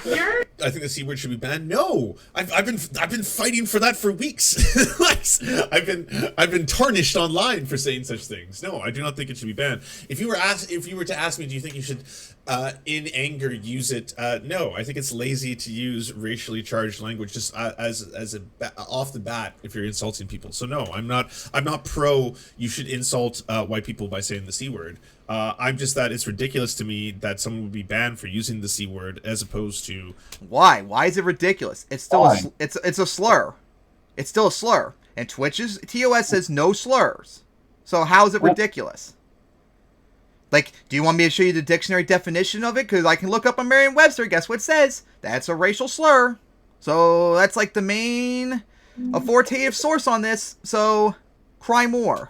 You're I think the C word should be banned. No, I've been fighting for that for weeks. I've been tarnished online for saying such things. No, I do not think it should be banned. If you were to ask me, do you think you should, in anger, use it? No, I think it's lazy to use racially charged language just off the bat if you're insulting people. So no, I'm not pro. You should insult white people by saying the C word. I'm just that it's ridiculous to me that someone would be banned for using the C word as opposed to. Why? Why is it ridiculous? It's still it's a slur. It's still a slur. And Twitch's TOS says no slurs. So how is it ridiculous? Like, do you want me to show you the dictionary definition of it? Because I can look up on Merriam-Webster. Guess what it says? That's a racial slur. So that's like the main authoritative source on this. So cry more.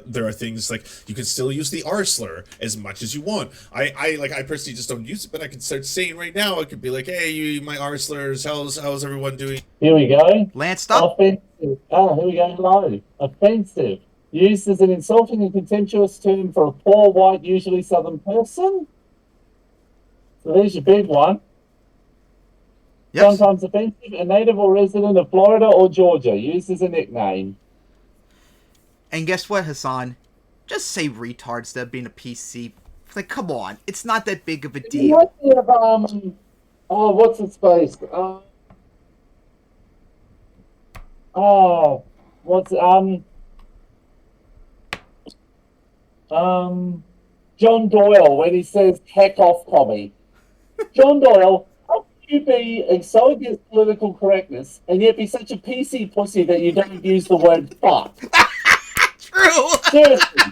There are things like you can still use the R slur as much as you want. I personally just don't use it, but I can start saying right now. I could be like, "Hey, my R slurs. How's everyone doing?" Here we go. Lance, stop. Offensive. Oh, here we go. Hello. Offensive. Used as an insulting and contemptuous term for a poor, white, usually Southern person. So there's your big one. Yes. Sometimes offensive. A native or resident of Florida or Georgia. Used as a nickname. And guess what, Hassan? Just say retard instead of being a PC. Like, come on. It's not that big of a deal. What's its face? John Doyle, when he says, heck off, Tommy. John Doyle, how can you be so against political correctness and yet be such a PC pussy that you don't use the word fuck? True. Seriously.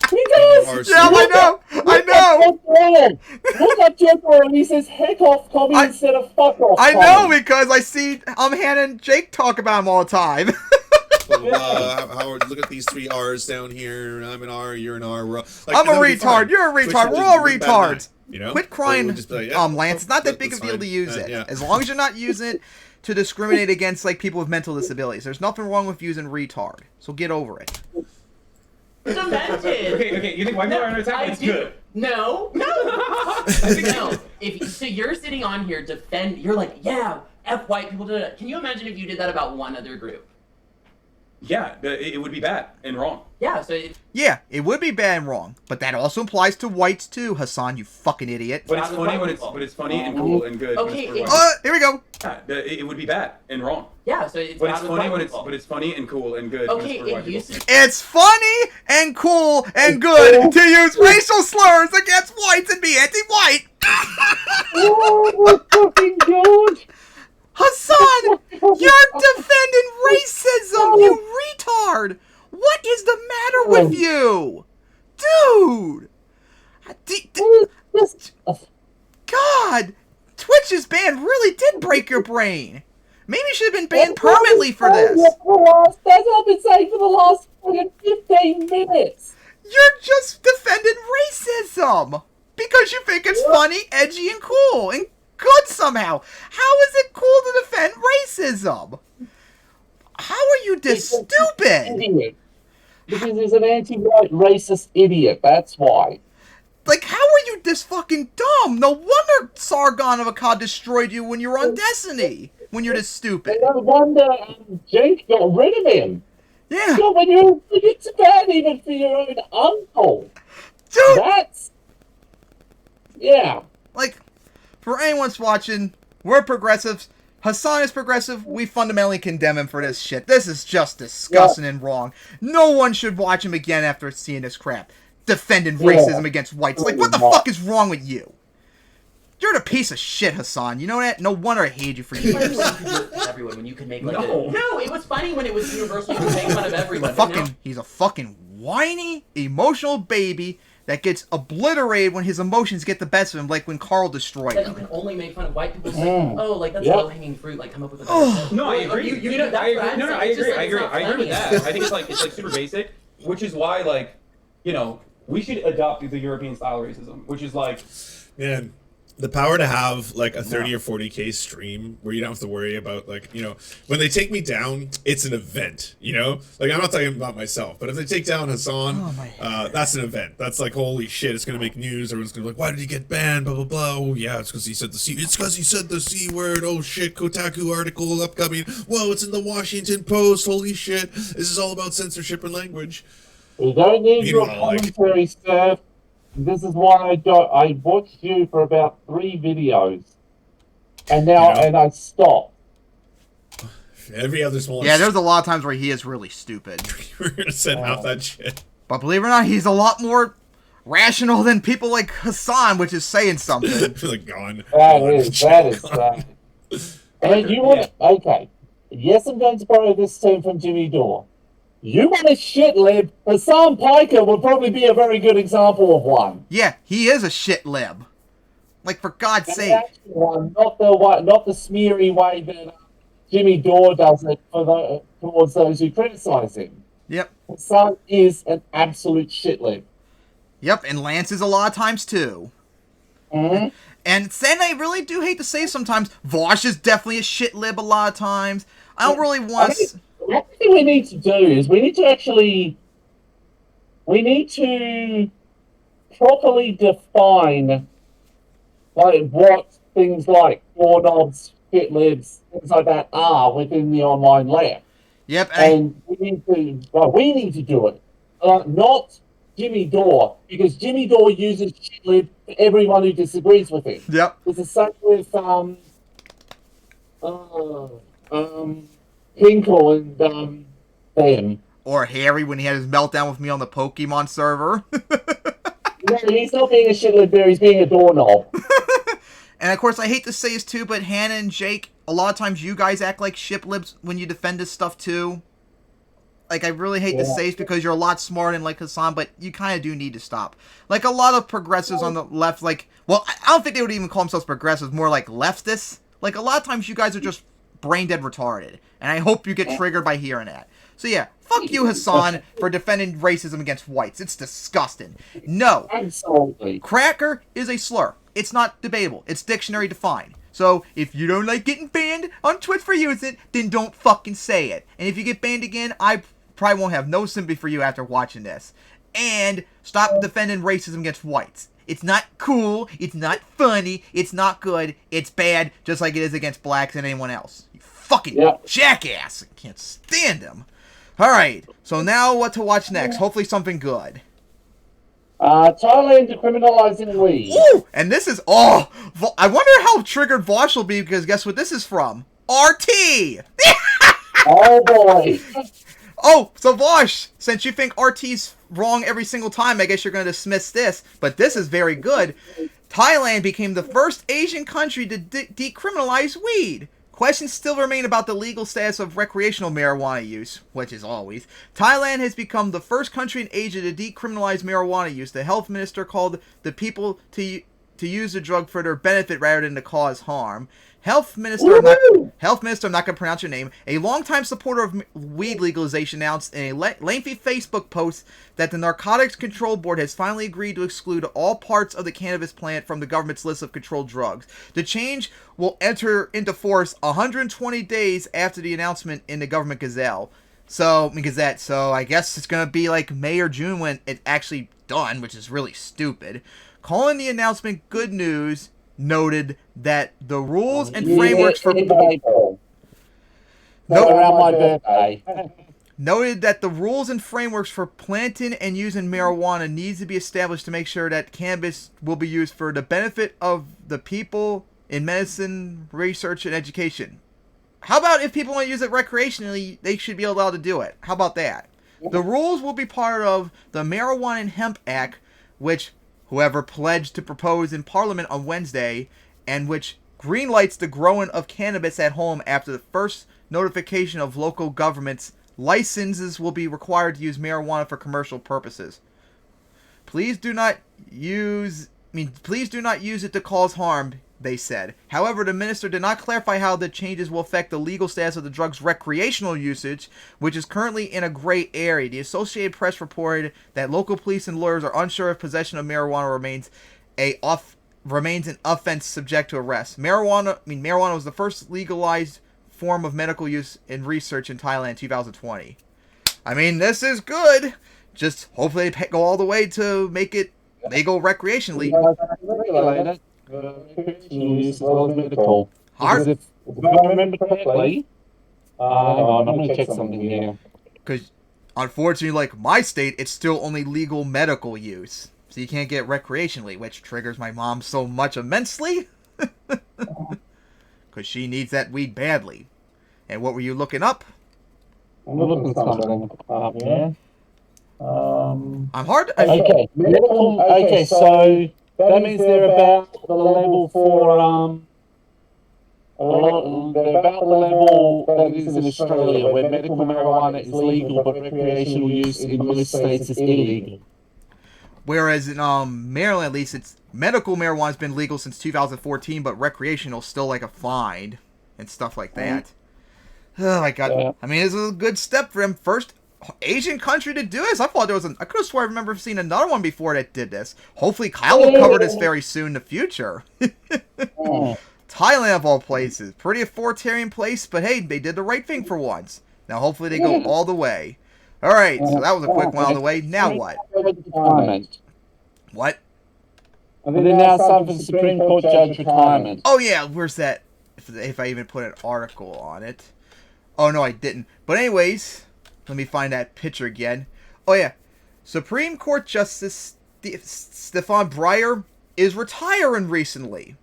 He does. Yeah, I know. Look up Joker and he says heck off Tommy instead of fuck off I Tommy. know because I see Hannah and Jake talk about him all the time. Howard, look at these 3 R's down here. I'm an R, you're an R. We're all, like, I'm a that'll be fine. retard. You're a Twitch retard. would We're just all be bad retards. enough, you know? Quit crying, We'll just be like, yeah, Lance. It's not that big that's of a deal fine. to use it. Yeah. As long as you're not using it to discriminate against like people with mental disabilities. There's nothing wrong with using retard. So get over it. Demented. Okay. You think white people are under attack? I It's do. good. No. No. So you're sitting on here you're like, yeah, F white people. Can you imagine if you did that about one other group? Yeah, it would be bad and wrong. Yeah. So Yeah, it would be bad and wrong, but that also applies to whites too, Hassan. You fucking idiot. But it's funny when it's funny and cool and good. Okay, when it's for white Here we go. people. Yeah, it would be bad and wrong. yeah. So it's But bad it's with funny white when people. it's funny and cool and good. Okay, when it's for white it people. used to. It's funny and cool and good to use racial slurs against whites and be anti-white. Oh my fucking god! Hassan, you're defending racism, you retard. What is the matter with you? Dude. God, Twitch's ban really did break your brain. Maybe you should have been banned permanently for this. That's what I've been saying for the last fucking 15 minutes. You're just defending racism because you think it's funny, edgy, and cool, and good somehow. How is it cool to defend racism? How are you this stupid? Idiot. Because he's an anti-white racist idiot, that's why. Like, how are you this fucking dumb? No wonder Sargon of Akkad destroyed you when you were on Destiny. When you're this stupid. No wonder Jake got rid of him. Yeah. God, when it's bad even for your own uncle. Dude! That's... Yeah. Like, for anyone's watching, we're progressives. Hassan is progressive. We fundamentally condemn him for this shit. This is just disgusting and wrong. No one should watch him again after seeing this crap. Defending racism against whites. Like, what the fuck is wrong with you? You're a piece of shit, Hassan. You know that? No wonder I hate you for years. Everyone, when you can make like no, it was funny when it was universal. You could make fun of everyone. He's a fucking whiny, emotional baby that gets obliterated when his emotions get the best of him, like when Carl destroyed that you him. can only make fun of white people. Like, oh, like that's low hanging fruit. Like come up with a No, I agree. You know, that's what I'm saying. I It's just, agree. like, I it's agree. not I agree with funny. that. I think it's like super basic, which is why like, you know, we should adopt the European style racism, which is like, Man, the power to have like a 30 or 40K stream where you don't have to worry about like, you know, when they take me down, it's an event, you know? Like, I'm not talking about myself, but if they take down Hassan, that's an event. That's like, holy shit, it's going to make news. Everyone's going to be like, why did he get banned? Blah, blah, blah. Oh, yeah, it's because he said the C. It's because he said the C word. Oh, shit, Kotaku article upcoming. Whoa, it's in the Washington Post. Holy shit. This is all about censorship and language. We don't need your Meanwhile, like- commentary, sir. This is why I watched you for about 3 videos. And now, Yeah. and I stopped. Every other small... Yeah, there's a lot of times where he is really stupid. We're going to send out that shit. But believe it or not, he's a lot more rational than people like Hassan, which is saying something. Like, gone. That is sad. And you want okay. Yes, I'm going to borrow this term from Jimmy Dore. You want a shit lib, Hassan Piker would probably be a very good example of one. Yeah, he is a shit lib. Like, for God's And sake. the actual one, not the smeary way that Jimmy Dore does it towards those who criticize him. Yep. Hassan is an absolute shit lib. Yep, and Lance is a lot of times too. Mm-hmm. And then I really do hate to say sometimes, Vosh is definitely a shit lib a lot of times. I don't really want to... What I think we need to do is we need to properly define like what things like doorknobs, shit libs, things like that are within the online left. Yep, And we need to do it. Not Jimmy Dore, because Jimmy Dore uses shit lib for everyone who disagrees with him. Yep. It's the same with Hinkle and them. Or Harry when he had his meltdown with me on the Pokemon server. No, he's not being a shitlib there, he's being a doorknob. And of course, I hate to say this too, but Hannah and Jake, a lot of times you guys act like ship libs when you defend this stuff too. like, I really hate to say it because you're a lot smarter than, like, Hassan, but you kind of do need to stop. Like, a lot of progressives on the left, like, well, I don't think they would even call themselves progressives, more like leftists. Like, a lot of times you guys are just brain dead retarded, and I hope you get triggered by hearing that. So yeah, fuck you, Hassan, for defending racism against whites. It's disgusting. No. Absolutely. Cracker is a slur. It's not debatable. It's dictionary defined. So, if you don't like getting banned on Twitch for using it, then don't fucking say it. And if you get banned again, I probably won't have no sympathy for you after watching this. And stop defending racism against whites. It's not cool, it's not funny, it's not good, it's bad, just like it is against blacks and anyone else. You fucking jackass. I can't stand him. Alright, so now what to watch next? Hopefully something good. Thailand decriminalizing weed. Ooh! And this is, I wonder how triggered Vosh will be, because guess what this is from? RT! Oh boy. Oh, so Vosh, since you think RT's wrong every single time, I guess you're going to dismiss this, but this is very good. Thailand became the first Asian country to decriminalize weed. Questions still remain about the legal status of recreational marijuana use, which is always. Thailand has become the first country in Asia to decriminalize marijuana use. The health minister called the people to use the drug for their benefit rather than to cause harm. Health minister, I'm not going to pronounce your name, a longtime supporter of weed legalization, announced in a lengthy Facebook post that the Narcotics Control Board has finally agreed to exclude all parts of the cannabis plant from the government's list of controlled drugs. The change will enter into force 120 days after the announcement in the government Gazette. So I guess it's going to be like May or June when it's actually done, which is really stupid. Calling the announcement good news, noted that the rules and frameworks for noted that the rules and frameworks for planting and using marijuana needs to be established to make sure that cannabis will be used for the benefit of the people in medicine, research, and education. How about if people want to use it recreationally, they should be allowed to do it? How about that? The rules will be part of the Marijuana and Hemp Act, which whoever pledged to propose in Parliament on Wednesday, and which greenlights the growing of cannabis at home after the first notification of local governments. Licenses will be required to use marijuana for commercial purposes. Please do not use it to cause harm, they said. However, the minister did not clarify how the changes will affect the legal status of the drug's recreational usage, which is currently in a gray area. The Associated Press reported that local police and lawyers are unsure if possession of marijuana remains an offense subject to arrest. Marijuana was the first legalized form of medical use in research in Thailand in 2020. I mean, this is good. Just hopefully they go all the way to make it legal recreationally. Hard. If I remember correctly, hang on, I'm going to check something here. Because, unfortunately, like my state, it's still only legal medical use. So you can't get recreationally, which triggers my mom so much immensely. Because she needs that weed badly. And what were you looking up? I'm looking something up, yeah. I'm hard. Okay, medical. Okay, so that means they're about the level for they're about the level that is in Australia, where medical marijuana is legal, but recreational use in most states is illegal. Whereas in Maryland, at least, it's medical marijuana's been legal since 2014, but recreational still like a fine and stuff like that. Oh my god! Yeah. I mean, this is a good step for him. First Asian country to do this. I thought there was I could have sworn I remember seeing another one before that did this. Hopefully, Kyle will cover this very soon in the future. Thailand of all places, pretty authoritarian place, but hey, they did the right thing for once. Now, hopefully, they go all the way. All right, so that was a quick one on the way. Now what? What? And then now some for the Supreme Court judge retirement. Oh yeah, where's that? If I even put an article on it. Oh no, I didn't. But anyways, let me find that picture again. Oh yeah, Supreme Court Justice Stephen Breyer is retiring recently,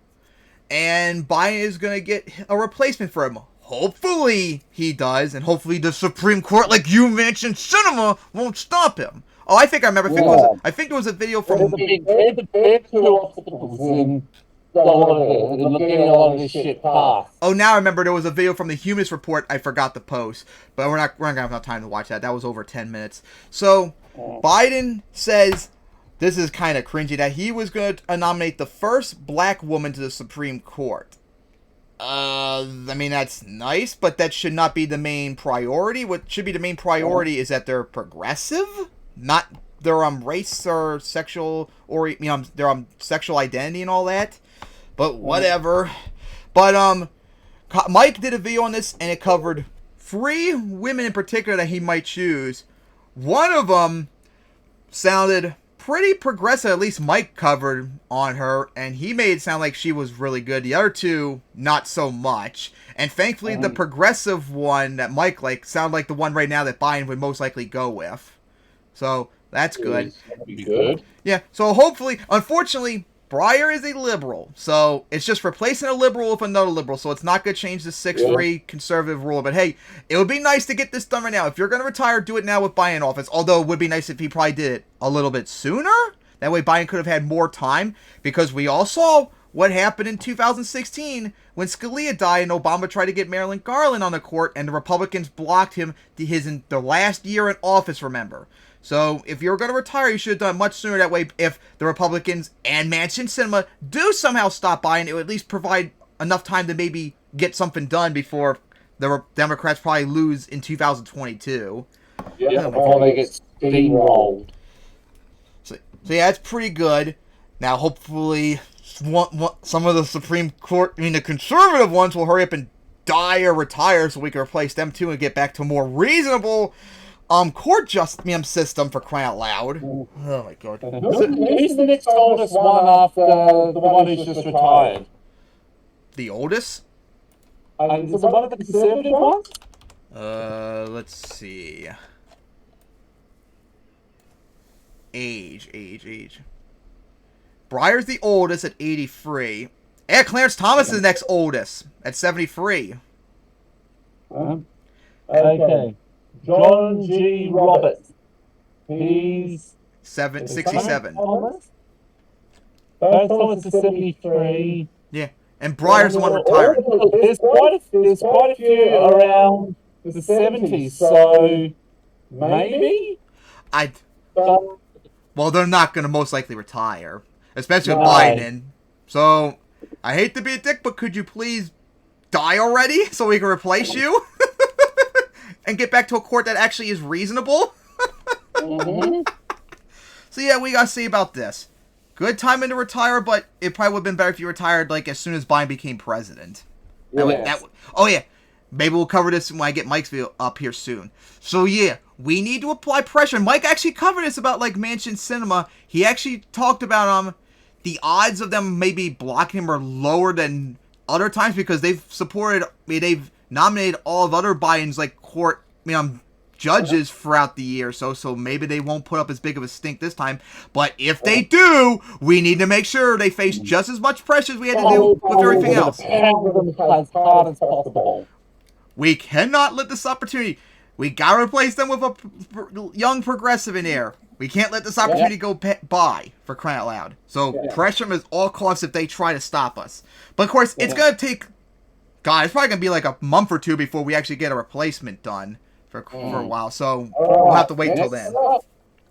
and Biden is gonna get a replacement for him. Hopefully he does, and hopefully the Supreme Court, like you mentioned, cinema won't stop him. Oh, I think I remember. I think there was a video from. getting a lot of this shit passed. Oh, now I remember there was a video from the Humus Report I forgot to post, but we're not gonna have enough time to watch that. That was over 10 minutes. So Biden says, this is kind of cringy, that he was going to nominate the first black woman to the Supreme Court. I mean, that's nice, but that should not be the main priority. What should be the main priority is that they're progressive, not their race or sexual, or their sexual identity and all that. But whatever. But Mike did a video on this, and it covered 3 women in particular that he might choose. One of them sounded pretty progressive, at least Mike covered on her, and he made it sound like she was really good. The other 2, not so much. And thankfully, the progressive one that Mike liked sounded like the one right now that Biden would most likely go with. So that's good. Good. Yeah, so hopefully, unfortunately, Breyer is a liberal, so it's just replacing a liberal with another liberal, so it's not going to change the 6-3 conservative rule. But hey, it would be nice to get this done right now. If you're going to retire, do it now with Biden in office, although it would be nice if he probably did it a little bit sooner. That way Biden could have had more time, because we all saw what happened in 2016 when Scalia died and Obama tried to get Merrick Garland on the court, and the Republicans blocked him the last year in office, remember. So if you're going to retire, you should have done it much sooner. That way, if the Republicans and Manchin Cinema do somehow stop Biden, it would at least provide enough time to maybe get something done before the Democrats probably lose in 2022. Yeah, before they get steamrolled. So yeah, that's pretty good. Now, hopefully, some of the Supreme Court, the conservative ones will hurry up and die or retire so we can replace them too and get back to a more reasonable court system, for crying out loud. Oh my god. Who's the next oldest one after the one who's just retired? The oldest? Is it one of the conservative ones? Let's see. Age. Breyer's the oldest at 83. Yeah, Clarence Thomas is the next oldest at 73. Okay. John G. Roberts. He's 67. Thomas? Thomas is 73. Yeah, and Breyer's the one retired. There's quite a few around the 70s, so maybe? Well, they're not going to most likely retire, especially with Biden. So, I hate to be a dick, but could you please die already so we can replace you? And get back to a court that actually is reasonable? So yeah, we got to see about this. Good timing to retire, but it probably would have been better if you retired as soon as Biden became president. Oh yeah, maybe we'll cover this when I get Mike's video up here soon. So yeah, we need to apply pressure. Mike actually covered this about Manchin Cinema. He actually talked about the odds of them maybe blocking him are lower than other times because they've nominated all of other Biden's court judges throughout the year, so maybe they won't put up as big of a stink this time. But if they do, we need to make sure they face just as much pressure as we had to do with everything else. As hard as possible. We cannot let this opportunity. We gotta replace them with a young progressive in there. We can't let this opportunity go by, for crying out loud. So pressure them at all costs if they try to stop us. But of course, it's gonna take. God, it's probably going to be a month or 2 before we actually get a replacement done for a while. So we'll have to wait until then.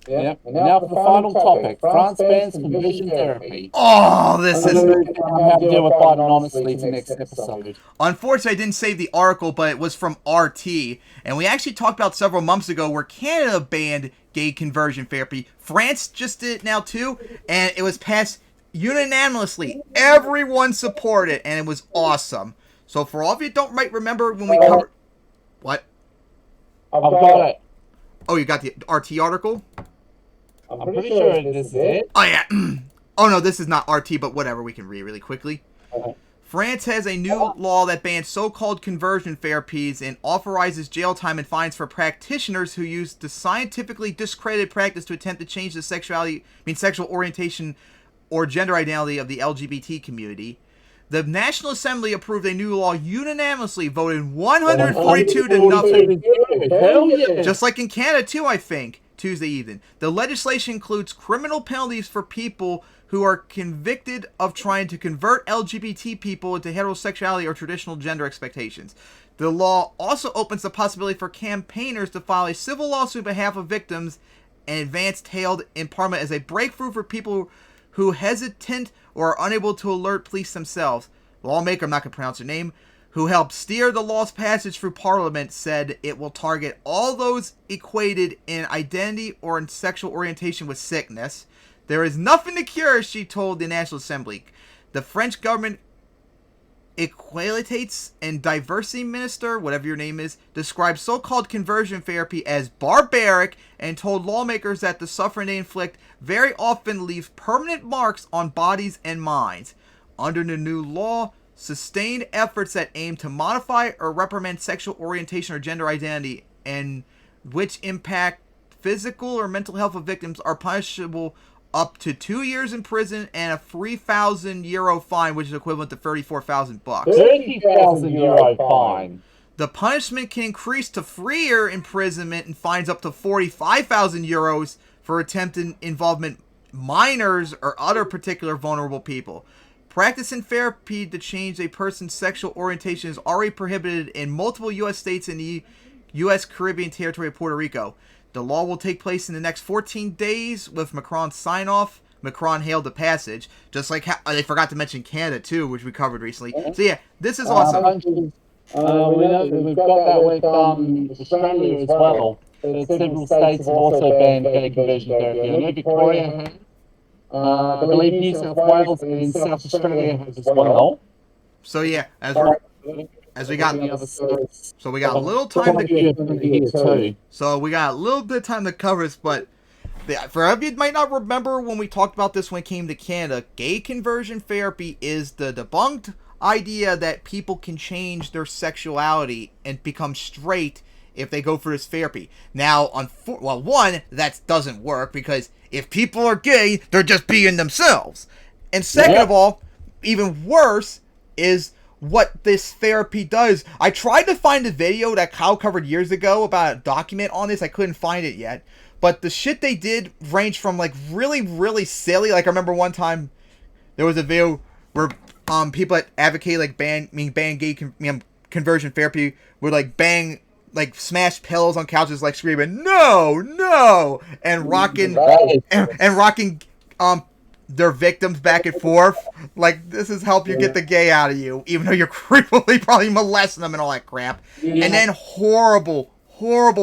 Yeah. And now for the final topic. France bans conversion therapy. Oh, this is... I'm going to have to deal with Biden honestly to next episode. Unfortunately, I didn't save the article, but it was from RT. And we actually talked about several months ago where Canada banned gay conversion therapy. France just did it now too. And it was passed unanimously. Everyone supported it, and it was awesome. So for all of you might remember when we covered... What? I've got it. Oh, you got the RT article? I'm pretty sure this is it. Oh, yeah. Oh, no, this is not RT, but whatever. We can read really quickly. France has a new law that bans so-called conversion therapies and authorizes jail time and fines for practitioners who use the scientifically discredited practice to attempt to change the sexual orientation or gender identity of the LGBT community. The National Assembly approved a new law unanimously, voted 142 to nothing. Hell yeah. Just like in Canada, too, I think. Tuesday evening. The legislation includes criminal penalties for people who are convicted of trying to convert LGBT people into heterosexuality or traditional gender expectations. The law also opens the possibility for campaigners to file a civil lawsuit on behalf of victims, and advanced hailed in Parliament as a breakthrough for people who hesitant or are unable to alert police themselves. Lawmaker, I'm not going to pronounce her name, who helped steer the law's passage through Parliament, said it will target all those equated in identity or in sexual orientation with sickness. There is nothing to cure, she told the National Assembly. The French government Equalités and Diversity Minister, whatever your name is, described so-called conversion therapy as barbaric and told lawmakers that the suffering they inflict very often leaves permanent marks on bodies and minds. Under the new law, sustained efforts that aim to modify or reprimand sexual orientation or gender identity and which impact physical or mental health of victims are punishable up to 2 years in prison and a €3,000 fine, which is equivalent to $34,000. €30,000 fine. The punishment can increase to 3-year imprisonment and fines up to €45,000 for attempted involvement minors or other particular vulnerable people. Practicing therapy to change a person's sexual orientation is already prohibited in multiple U.S. states and the U.S. Caribbean territory of Puerto Rico. The law will take place in the next 14 days with Macron's sign-off. Macron hailed the passage, just like how they forgot to mention Canada too, which we covered recently. So yeah, this is awesome. We've got that with Australia as well. Several states have also banned gay conversion therapy. I know Victoria has. I believe New South Wales and South Australia has as well. So yeah, as we got a little time to cover this, but for every you might not remember when we talked about this when it came to Canada, gay conversion therapy is the debunked idea that people can change their sexuality and become straight if they go for this therapy. Now, one, that doesn't work because if people are gay, they're just being themselves. And second of all, even worse is what this therapy does. I tried to find a video that Kyle covered years ago about a document on this. I couldn't find it yet. But the shit they did ranged from like really, really silly. Like I remember one time there was a video where people that advocate like ban gay conversion therapy would like smash pillows on couches like screaming no and rocking their victims back and forth. Like, this is help you get the gay out of you, even though you're creepily probably molesting them and all that crap. Yeah. And then horrible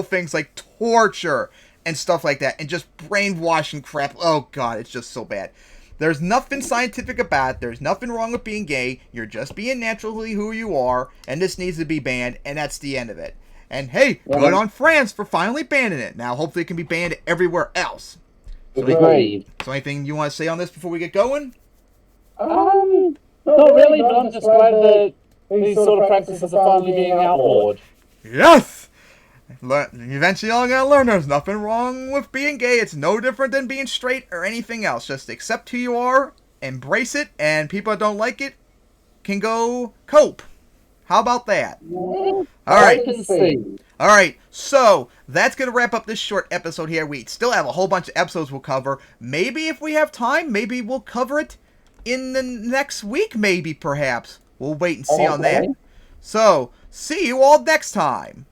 things like torture and stuff like that, and just brainwashing crap. Oh god, it's just so bad. There's nothing scientific about it. There's nothing wrong with being gay. You're just being naturally who you are, and this needs to be banned, and that's the end of it. And hey, good on France for finally banning it. Now, hopefully it can be banned everywhere else. So anything you want to say on this before we get going? Not really, but I'm just glad that these sort of practices are finally being outlawed. Yes! Eventually you're going to learn there's nothing wrong with being gay. It's no different than being straight or anything else. Just accept who you are, embrace it, and people that don't like it can go cope. How about that? Alright, so that's going to wrap up this short episode here. We still have a whole bunch of episodes we'll cover. Maybe if we have time, maybe we'll cover it in the next week, maybe, perhaps. We'll wait and see on that. So, see you all next time.